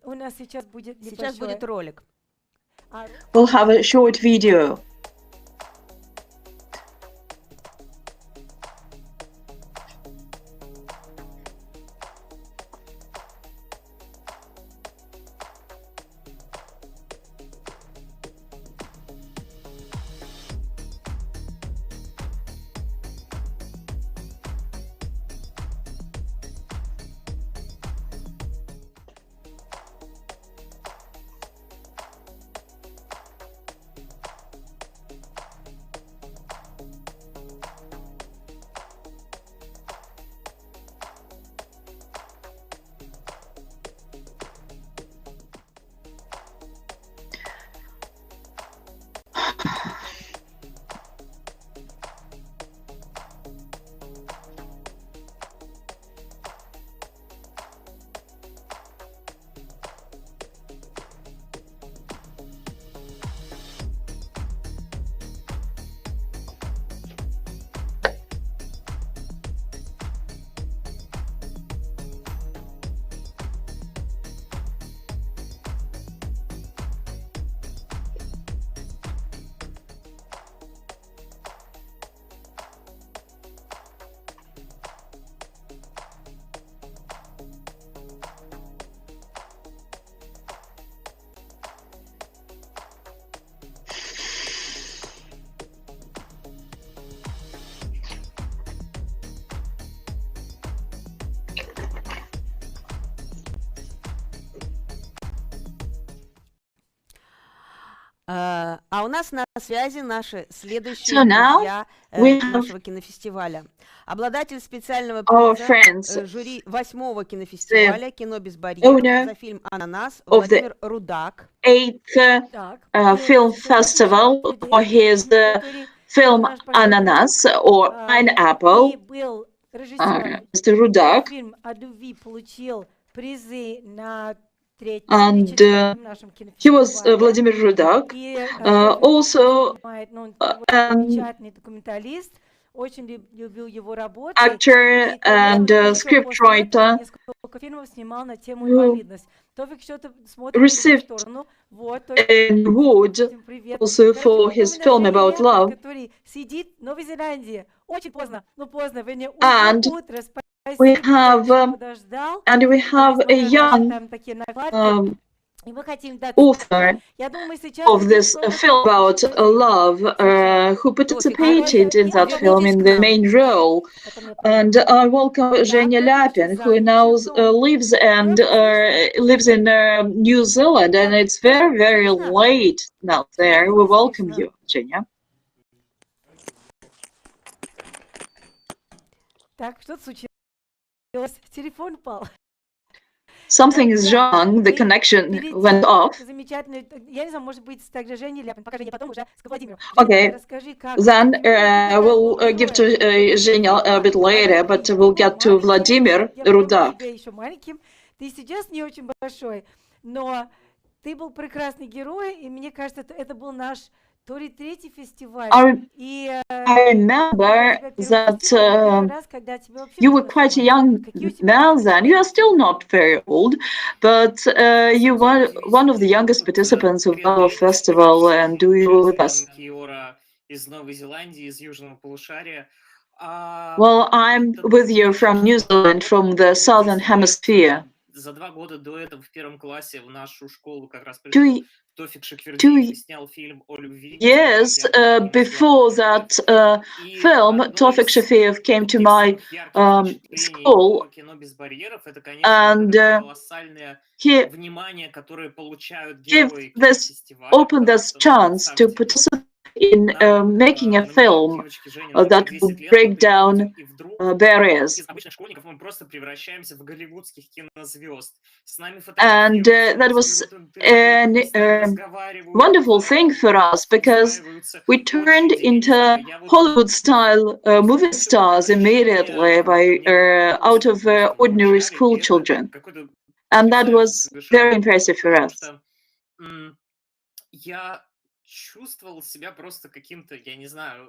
У нас сейчас будет Сейчас будет ролик. We'll have a short video. А у нас на связи наши следующие So now друзья we have нашего кинофестиваля. Обладатель специального our приза friends, жюри 8-го кинофестиваля «Кино без барьеров» owner за фильм «Ананас» of the Владимир Рудак. 8th Так, film festival for his который film наш большой Ananas or и Pineapple, был режиссером. Mr. Rudak, Фильм о любви получил призы на третьем и and четвертом нашем he was кинофестивале. Vladimir Rudak, И also снимает, ну, an замечательный документалист. Очень любил его работы. actor И and еще после этого scriptwriter, несколько фильмов снимал на тему who инвалидность. Товик что-то смотрит в другую received сторону. Вот, an award всем привет. also Короче, for потом his у нас film Женя about Ляпин, love. который сидит в Новой Зеландии. Очень поздно, ну поздно, вернее, And уже утро. we Спасибо, have что подождал. and we have a Несмотря на наши young там такие накладки. И мы хотим дать author я думаю, мы сейчас of дадим this слово film about love, who participated in that film in the main role. And I welcome Zhenya Lapin, who now lives in New Zealand, and it's very, very late now there. We welcome you, Zhenya. Так, что случилось? Телефон упал. something is wrong, the connection went off. Okay, then we'll give to Zhenya a bit later, but we'll get to Vladimir Rudak. Ты сейчас не очень большой, но ты был прекрасный герой, и мне кажется, это был наш то ли третий фестиваль. I remember that you were quite a young man then. You are still not very old, but you were one of the youngest participants of our festival, and you were with us. Well, I'm with you from New Zealand, from the Southern Hemisphere. За 2 года до этого в первом классе в нашу школу как раз пришел Тофик Шаквердиев и снял фильм о любви. Years before that film, Tofik Shafiev came to my school, and he opened this chance to participate in making a film that would break down barriers. And that was a wonderful thing for us, because we turned into Hollywood-style movie stars immediately out of ordinary school children. And that was very impressive for us. Чувствовал себя просто каким-то, я не знаю,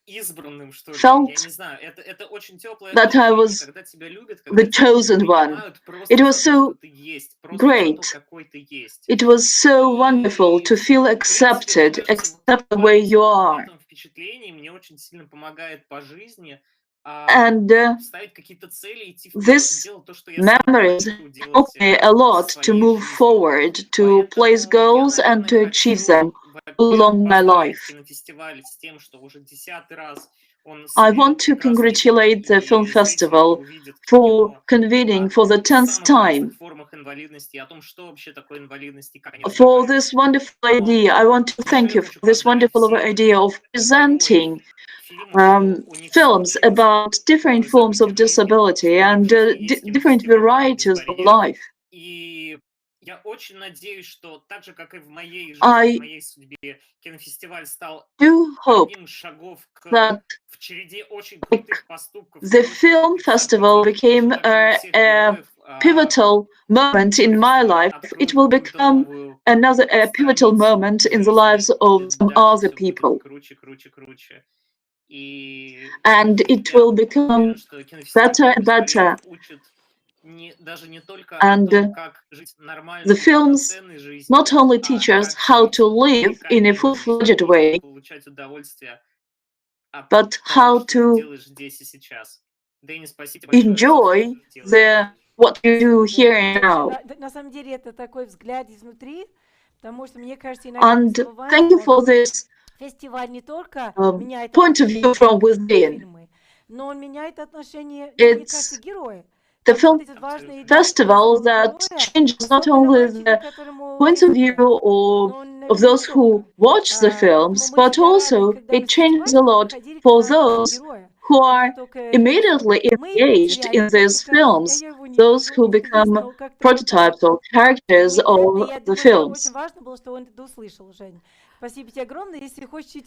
избранным, что ли. Я не знаю, это очень теплое ощущение, когда тебя любят, когда тебя понимают просто за то, что ты есть, просто за то, какой ты есть. It was so wonderful to feel accepted the way you are. В этом впечатлении мне очень сильно помогает по жизни. And this memories helped me a lot to move forward, to place goals and to achieve them along my life. I want to congratulate the film festival for convening for the 10th time. For this wonderful idea, I want to thank you for this wonderful idea of presenting films about different forms of disability and different varieties of life. I do hope that the film festival became a pivotal moment in my life. It will become another pivotal moment in the lives of some other people. And it will become better and better. And the films not only teach us how to live in a full-fledged way, but how to enjoy what you do here and now. And thank you for this point of view from within. It's the film festival that changes not only the points of view of those who watch the films, but also it changes a lot for those who are immediately engaged in these films, those who become prototypes or characters of the films.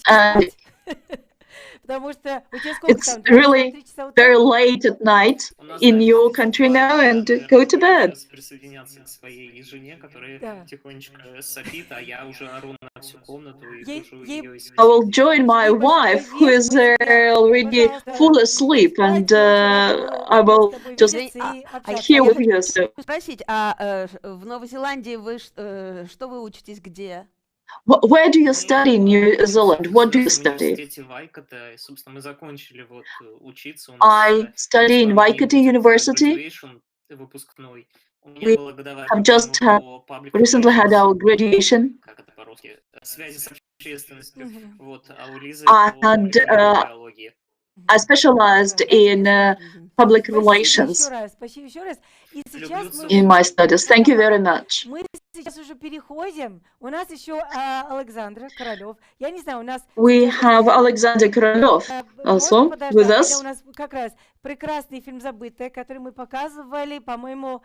And it's really very late at night in your country now, and go to bed. I will join my wife, who is already full asleep, and I will just here with you. So. Спросить, в Новой Зеландии вы что вы учитесь где? Where do you study in New Zealand? What do you study? I study in Waikato University. We have just recently had our graduation. I had I specialized in public relations Спасибо еще раз. И сейчас мы in my studies. Thank you very much. Мы сейчас уже переходим. У нас еще Александр Королев. Я не знаю, у нас We сейчас have Alexander Korolov можно also with подождать, хотя us. у нас как раз прекрасный фильм «Забытое», который мы показывали, по-моему,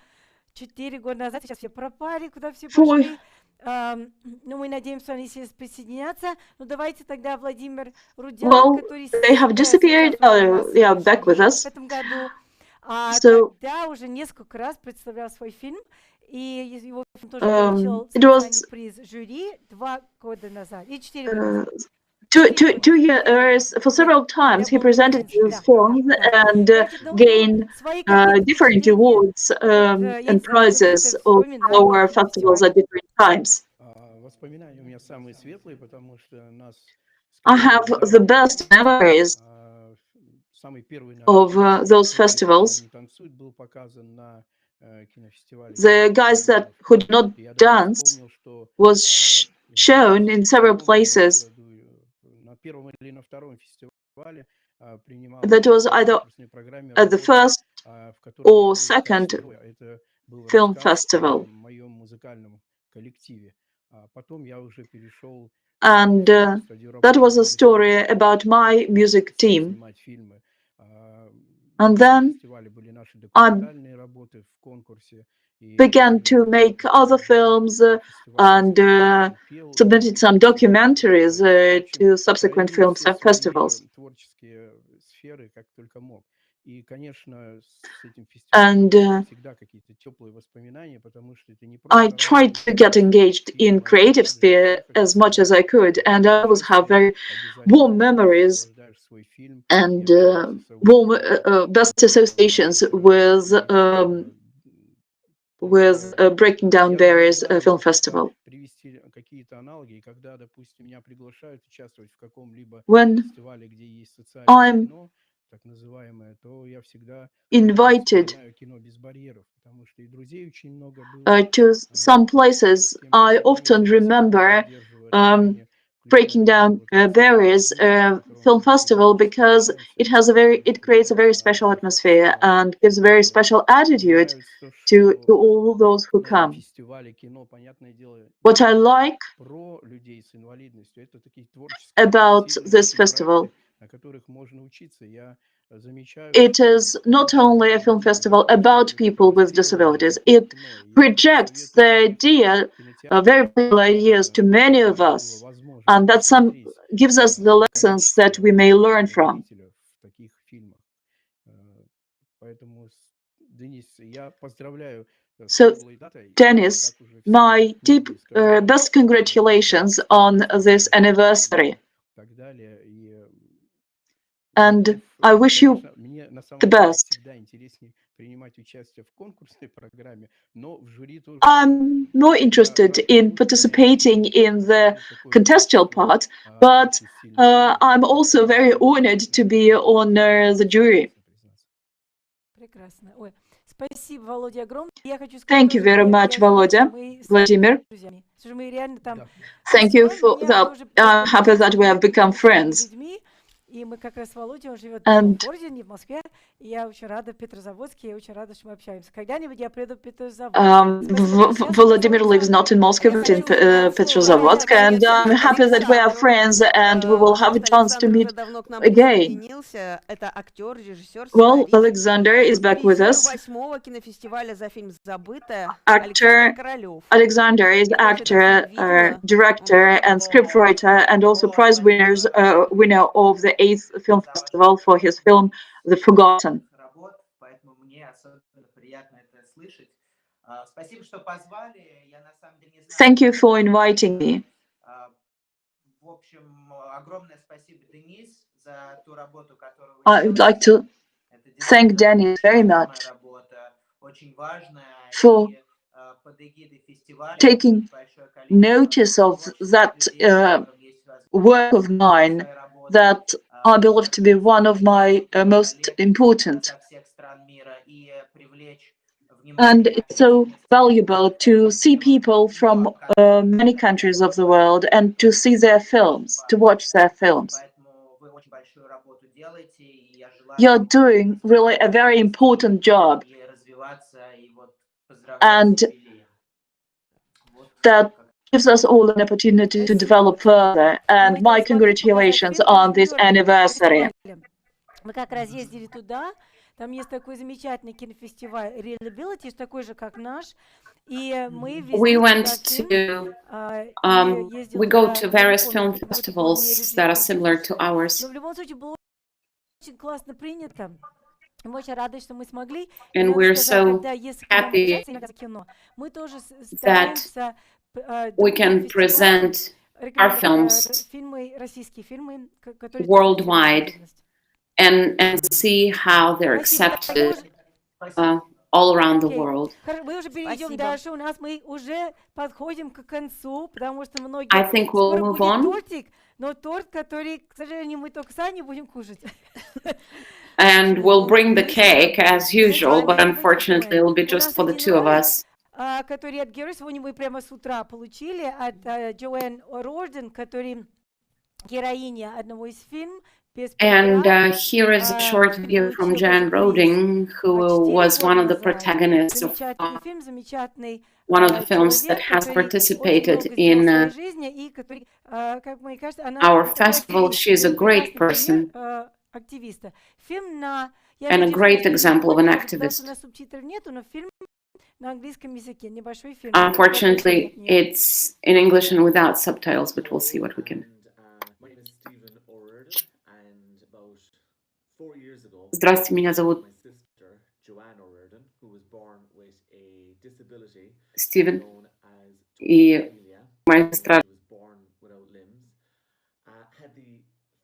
4 года назад. Сейчас все пропали, куда все пошли. Ну, мы надеемся, они сейчас присоединятся. Ну, давайте тогда Владимир Рудяк, который they have disappeared. Oh, yeah, back with us. в этом году. So, Тогда уже несколько раз представлял свой фильм, и его фильм тоже получил it was специальный приз жюри 2 года назад, и 4 года назад. 2 years, for several times, he presented his films and gained different awards and prizes of our festivals at different times. I have the best memories of those festivals. The guys who did not dance was shown in several places. That was either at the first or second film festival. And that was a story about my music team. And then I began to make other films and submitted some documentaries to subsequent film festivals. And I tried to get engaged in creative sphere as much as I could, and I always have very warm memories and warm best associations with Breaking Down Barriers Film Festival. When I'm invited to some places, I often remember Breaking Down Barriers Film Festival because it creates a very special atmosphere and gives a very special attitude to all those who come. What I like about this festival, it is not only a film festival about people with disabilities. It projects the idea, very valuable ideas to many of us, and that gives us the lessons that we may learn from. So, Dennis, my deep best congratulations on this anniversary. And I wish you the best. I'm more interested in participating in the contextual part, but I'm also very honored to be on the jury. Thank you very much, Volodya, Vladimir. Thank you for that. I'm happy that we have become friends. И мы как раз с Володей, он живет в городе, не в Москве. И я очень рада в Петрозаводске, я очень рада, что мы общаемся. Когда-нибудь я приеду в Петрозаводск. Vladimir lives not in Moscow, but in Petrozavodsk, and I'm happy that we are friends and we will have a chance to meet again. Well, Alexander is back with us. Alexander is actor, director, and scriptwriter, and also prize winner of the 8th Film Festival for his film The Forgotten. Thank you for inviting me. I would like to thank Denise very much for taking notice of that work of mine that I believe to be one of my most important. And it's so valuable to see people from many countries of the world and to see their films, to watch their films. You're doing really a very important job, and that gives us all an opportunity to develop further. And my congratulations on this anniversary. Мы как раз ездили туда, там есть такой замечательный кинофестиваль Reliability, такой же, как наш, и мы We везли went туда фильм, to, ездил we go туда, to я не various помню, film вот мне festivals that are similar to ours. но в любом случае было очень классно принято. Мы очень рады, что мы смогли. И And надо we're сказать, so когда если к нам happy обращаются иногда за кино, мы тоже that стараемся we до can фестиваля present our films фильмы, российские фильмы, которые worldwide and see how they're accepted all around the world. Мы уже перейдем дальше, у нас мы уже подходим к концу, потому что многие... I think we'll Скоро move будет on. тортик, но торт, который, к сожалению, мы только сами будем кушать. And we'll bring the cake as usual, but unfortunately it'll be just for the two of us. Который от героя, сегодня мы прямо с утра получили от Джоэн Рорден, который героиня одного из фильмов. And here is a short video from Jan Roding, who was one of the protagonists of one of the films that has participated in our festival. She is a great person and a great example of an activist. Unfortunately, it's in English and without subtitles, but we'll see what we can. Здравствуйте, меня зовут Стивен, и моя сестра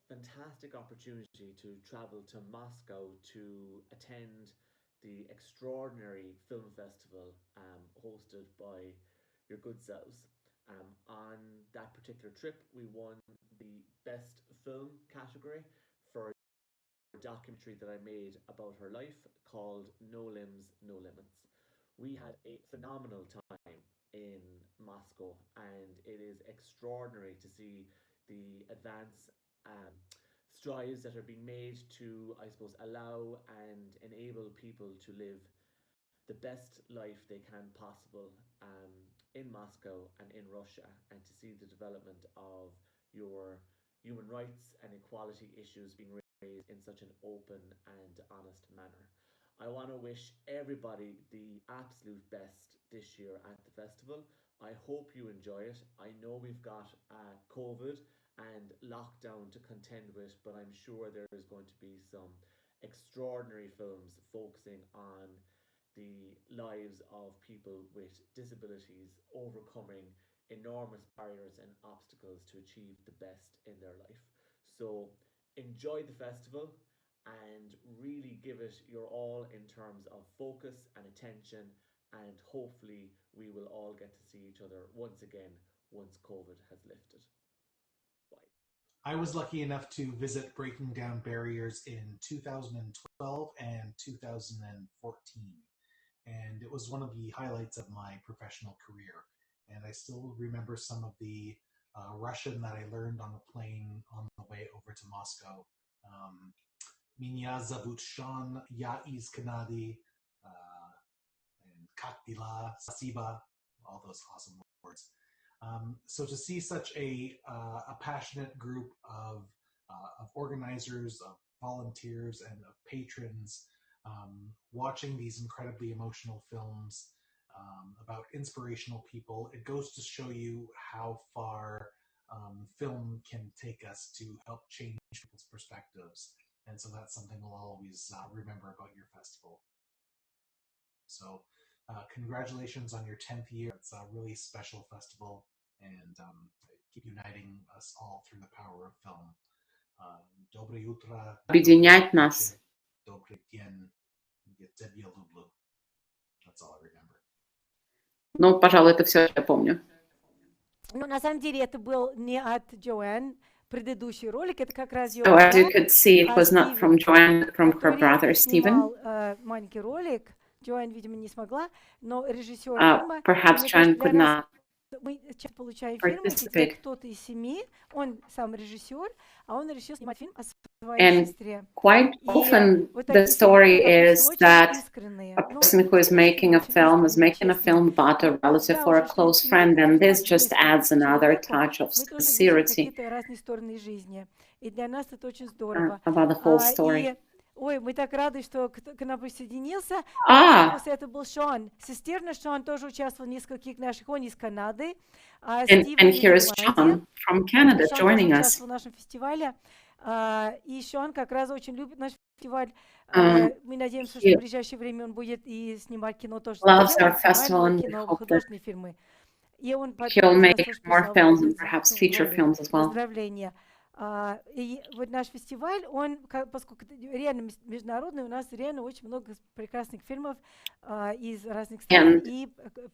fantastic opportunity to travel to Moscow to attend the extraordinary film festival hosted by your good selves. On that particular trip, we won the best film category for a documentary that I made about her life called No Limbs, No Limits. We had a phenomenal time in Moscow, and it is extraordinary to see the advance strides that are being made to, I suppose, allow and enable people to live the best life they can possible in Moscow and in Russia, and to see the development of your human rights and equality issues being raised in such an open and honest manner. I want to wish everybody the absolute best this year at the festival. I hope you enjoy it. I know we've got COVID and lockdown to contend with, but I'm sure there is going to be some extraordinary films focusing on the lives of people with disabilities overcoming enormous barriers and obstacles to achieve the best in their life. So enjoy the festival and really give it your all in terms of focus and attention, and hopefully we will all get to see each other once again once COVID has lifted. Bye. I was lucky enough to visit Breaking Down Barriers in 2012 and 2014. And it was one of the highlights of my professional career. And I still remember some of the Russian that I learned on the plane on the way over to Moscow. Меня зовут Sean, я из Kanadi, and как дела, спасибо, all those awesome words. So to see such a passionate group of organizers, of volunteers, and of patrons watching these incredibly emotional films about inspirational people, it goes to show you how far film can take us to help change people's perspectives. And so that's something we'll always remember about your festival. So congratulations on your 10th year. It's a really special festival, and keep uniting us all through the power of film. Доброе утро. объединять нас. Добрый день. Я тебя люблю. That's all I remember. Ну, пожалуй, это все, что я помню. Ну, на самом деле, это был не от Джоэн. Предыдущий ролик, это как раз ее So as you could see, it was not from Joanne, but from her brother Stephen. Маленький ролик. Джоэн, видимо, не смогла, но режиссер фильма... Perhaps Joanne could not мы сейчас получаем фильмы, где кто-то из семьи, он сам режиссер, а он решил снимать фильм о And сестре. quite И often вот the такие фильмы story обычно is очень that искренние. a Ну, person who is не то, что making a очень film is искренние, making a честные. film about a Ну, relative да, or a уже что close если friend, мы and this очень just близкому adds another человеку, touch of мы тоже видим sincerity какие-то разные стороны жизни. И для нас это очень здорово. about the whole story. И, ой, мы так рады, что к нам присоединился. Ah, После этого был Шон. Сестерна Шон тоже участвовал в нескольких наших, он из Канады, Стив and из here is Ирландии. Sean from Canada Шон тоже joining us. участвовал в нашем фестивале. И Шон как раз очень любит наш фестиваль. Мы надеемся, что в ближайшее время он будет и снимать кино тоже. Loves our festival and we Кино, hope that художественные фильмы. И он he'll нас make тоже more писал films and perhaps feature films as well. поздравления. И вот наш фестиваль, он, поскольку это реально международный, у нас реально очень много прекрасных фильмов из разных стран и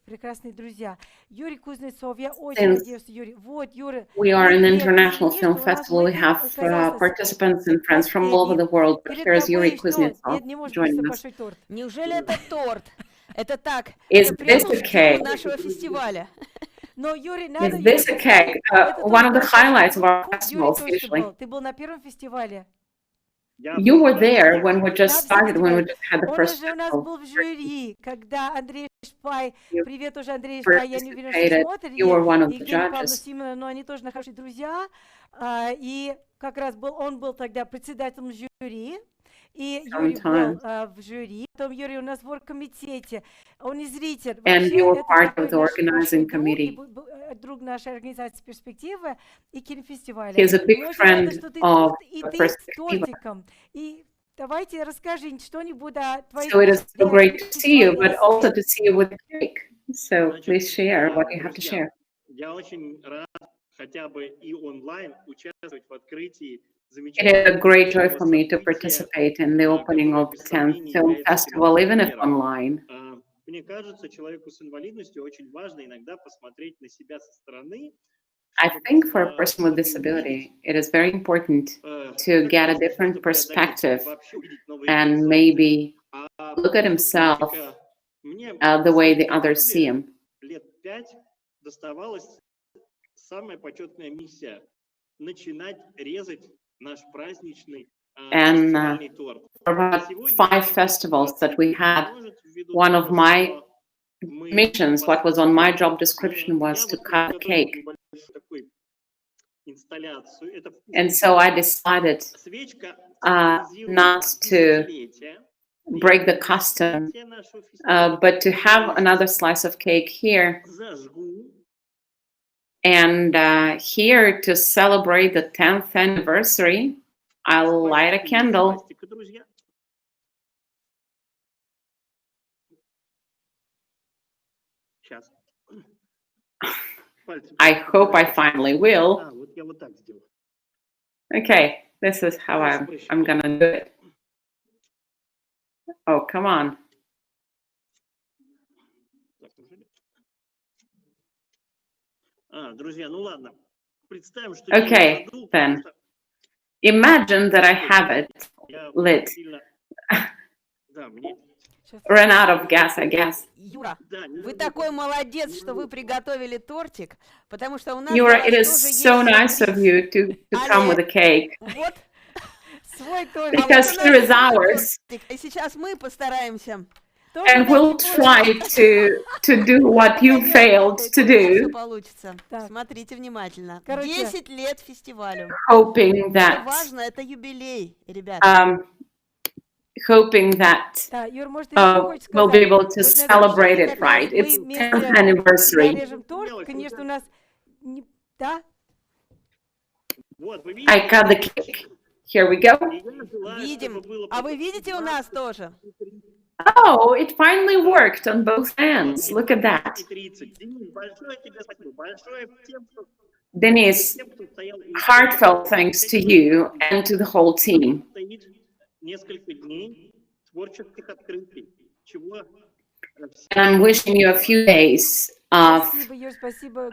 прекрасные друзья. Юрий Кузнецов, я очень надеюсь, Юрий. Вот, Юра. We are an international film festival. We have participants and friends from all over the world. But here is Yuri Kuznetsov joining us. Неужели это торт? Это так, Is это прямо this в a cake? тему нашего фестиваля. Но, Юрий, Is надо, this a cake? One of the highlights of our Юрий festivals точно usually. был. Ты был на первом фестивале. You were there when we just started, when we just had the Он first уже у нас festival. был в жюри, когда Андрей Шпай, You привет уже Андрей Шпай, я не уверена, что participated. смотрит, You were one of и the Евгения Павловна judges. Симона, но они тоже хорошие друзья, и как раз он был тогда председателем жюри, и Юрий был в жюри, потом Юрий у нас в оргкомитете, он и зритель. And you were part такой of the наш organizing друг, committee. друг нашей организации «Перспективы» и кинофестиваля. He is a big Мы очень рады, friend что ты of тут, и ты с Perspectiva. тортиком. И давайте расскажи что-нибудь о твоих So it is so great to see you, but фестивалях. also to see you with cake. So please share what you have to share. Я очень рад хотя бы и онлайн участвовать в открытии It is a great joy for me to participate in the opening of the 10th Film Festival, even if online. Мне кажется, человеку с инвалидностью очень важно иногда посмотреть на себя со стороны. I think for a person with disability, it is very important to get a different perspective and maybe look at himself the way the others see him. Лет 5 доставалась самая почетная миссия — начинать резать наш праздничный And фестивальный торт. for about 5 festivals that we had, one of my missions, what was on my job description, was to cut a cake. And so I decided not to break the custom, but to have another slice of cake here. And here, to celebrate the 10th anniversary, I'll light a candle. I hope I finally will. Okay, this is how I'm gonna do it. Oh, come on. Okay, then. Imagine that I have it lit. Ran out of gas, I guess. Юра, вы такой молодец, что вы приготовили тортик, потому что у нас Юра, it тоже is есть so nice сюрприз. of you to come with a cake. Вот. Свой тортик. Because here is ours. И сейчас мы постараемся. And we'll try to do what you failed to do, Получится. Смотрите внимательно. Короче, 10 лет фестивалю. hoping Это that важно, это юбилей, ребята. hoping that Да, Юр, может, ты хочешь we'll сказать? be able to Вот на celebrate завершение it right. мы It's вместе 10th anniversary. нарежем торт. Конечно, у нас... Да? I cut the cake. Here we go. Видим. А вы видите у нас тоже? Oh, it finally worked on both ends. Look at that. Denise, heartfelt thanks to you and to the whole team. And I'm wishing you a few days of Спасибо, Юр, спасибо.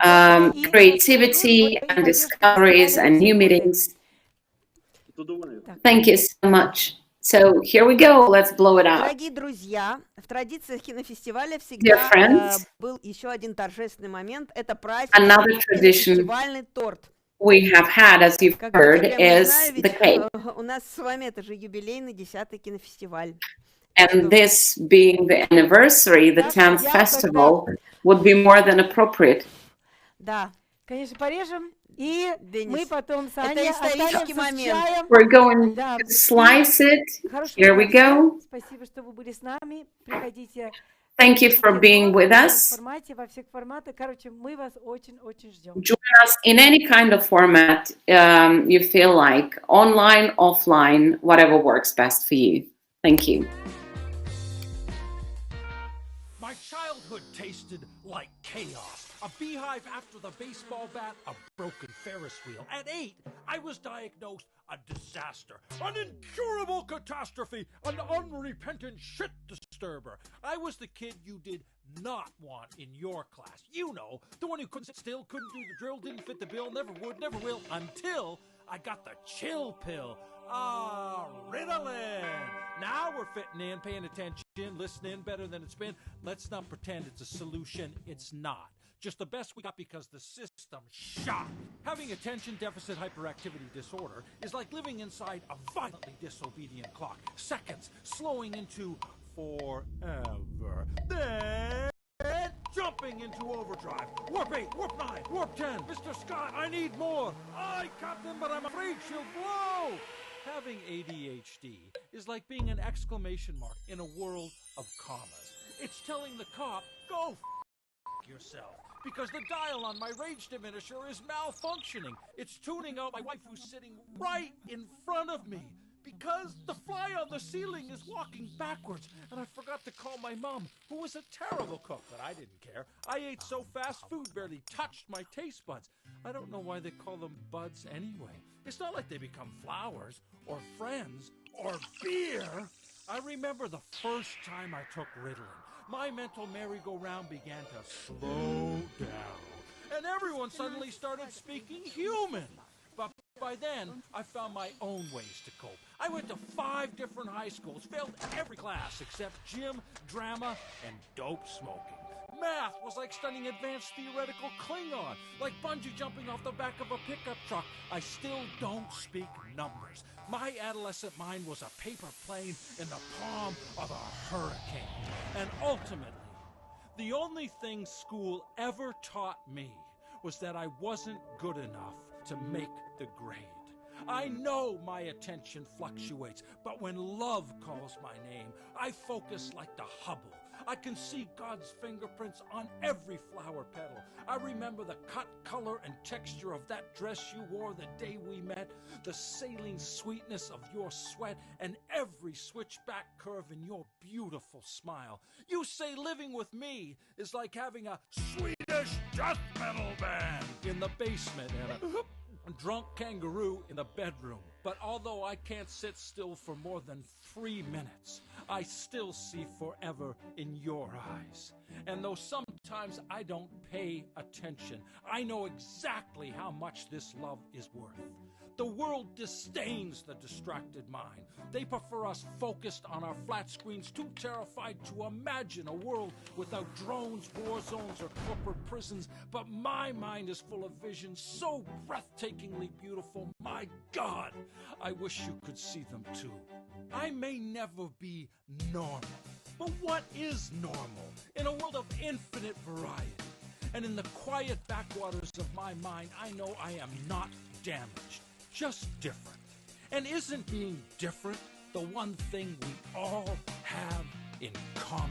creativity and discoveries and new meetings. Thank you so much. So here we go. Let's blow it out. Дорогие друзья, в традициях кинофестиваля Dear всегда friends, был еще один торжественный момент. Это another праздничный tradition кинофестивальный торт. we have had, as you've Как heard, говорят, я не is знаю, the ведь cake. у нас с вами это же юбилейный 10-й кинофестиваль. And this being the anniversary, the 10th festival, would be more than appropriate. Да. Конечно, порежем, и мы Денис, потом с это Аней исторический останемся с момент. чаем. We're going Да. to slice it. Хорошего Here we дня go. всем. Спасибо, что вы были с нами. Приходите Thank you в for being кино with в us. формате, во всех форматах. Короче, мы вас очень-очень ждем. Join us in any kind of format you feel like, online, offline, whatever works best for you. Thank you. My childhood tasted like chaos. A beehive after the baseball bat, a broken Ferris wheel. At 8, I was diagnosed a disaster, an incurable catastrophe, an unrepentant shit disturber. I was the kid you did not want in your class. You know, the one who couldn't sit still, couldn't do the drill, didn't fit the bill, never would, never will, until I got the chill pill. Ah, Ritalin. Now we're fitting in, paying attention, listening better than it's been. Let's not pretend it's a solution. It's not. Just the best we got because the system shot. Having attention deficit hyperactivity disorder is like living inside a violently disobedient clock. Seconds slowing into forever. Then jumping into overdrive. Warp 8, warp 9, warp 10. Mr. Scott, I need more. Aye, Captain, but I'm afraid she'll blow. Having ADHD is like being an exclamation mark in a world of commas. It's telling the cop, go yourself. Because the dial on my rage diminisher is malfunctioning. It's tuning out my wife who's sitting right in front of me. Because the fly on the ceiling is walking backwards. And I forgot to call my mom, who was a terrible cook, but I didn't care. I ate so fast food barely touched my taste buds. I don't know why they call them buds anyway. It's not like they become flowers or friends or fear. I remember the first time I took Ritalin. My mental merry-go-round began to slow down. And everyone suddenly started speaking human. But by then, I found my own ways to cope. I went to 5 different high schools, failed every class except gym, drama, and dope smoking. Math was like studying advanced theoretical Klingon, like bungee jumping off the back of a pickup truck. I still don't speak numbers. My adolescent mind was a paper plane in the palm of a hurricane. And ultimately, the only thing school ever taught me was that I wasn't good enough to make the grade. I know my attention fluctuates, but when love calls my name, I focus like the Hubble. I can see God's fingerprints on every flower petal. I remember the cut, color, and texture of that dress you wore the day we met, the saline sweetness of your sweat, and every switchback curve in your beautiful smile. You say living with me is like having a Swedish death metal band in the basement and a drunk kangaroo in the bedroom. But although I can't sit still for more than 3 minutes, I still see forever in your eyes. And though sometimes I don't pay attention, I know exactly how much this love is worth. The world disdains the distracted mind. They prefer us focused on our flat screens, too terrified to imagine a world without drones, war zones, or corporate prisons. But my mind is full of visions so breathtakingly beautiful. My God, I wish you could see them too. I may never be normal, but what is normal in a world of infinite variety? And in the quiet backwaters of my mind, I know I am not damaged, just different. And isn't being different the one thing we all have in common?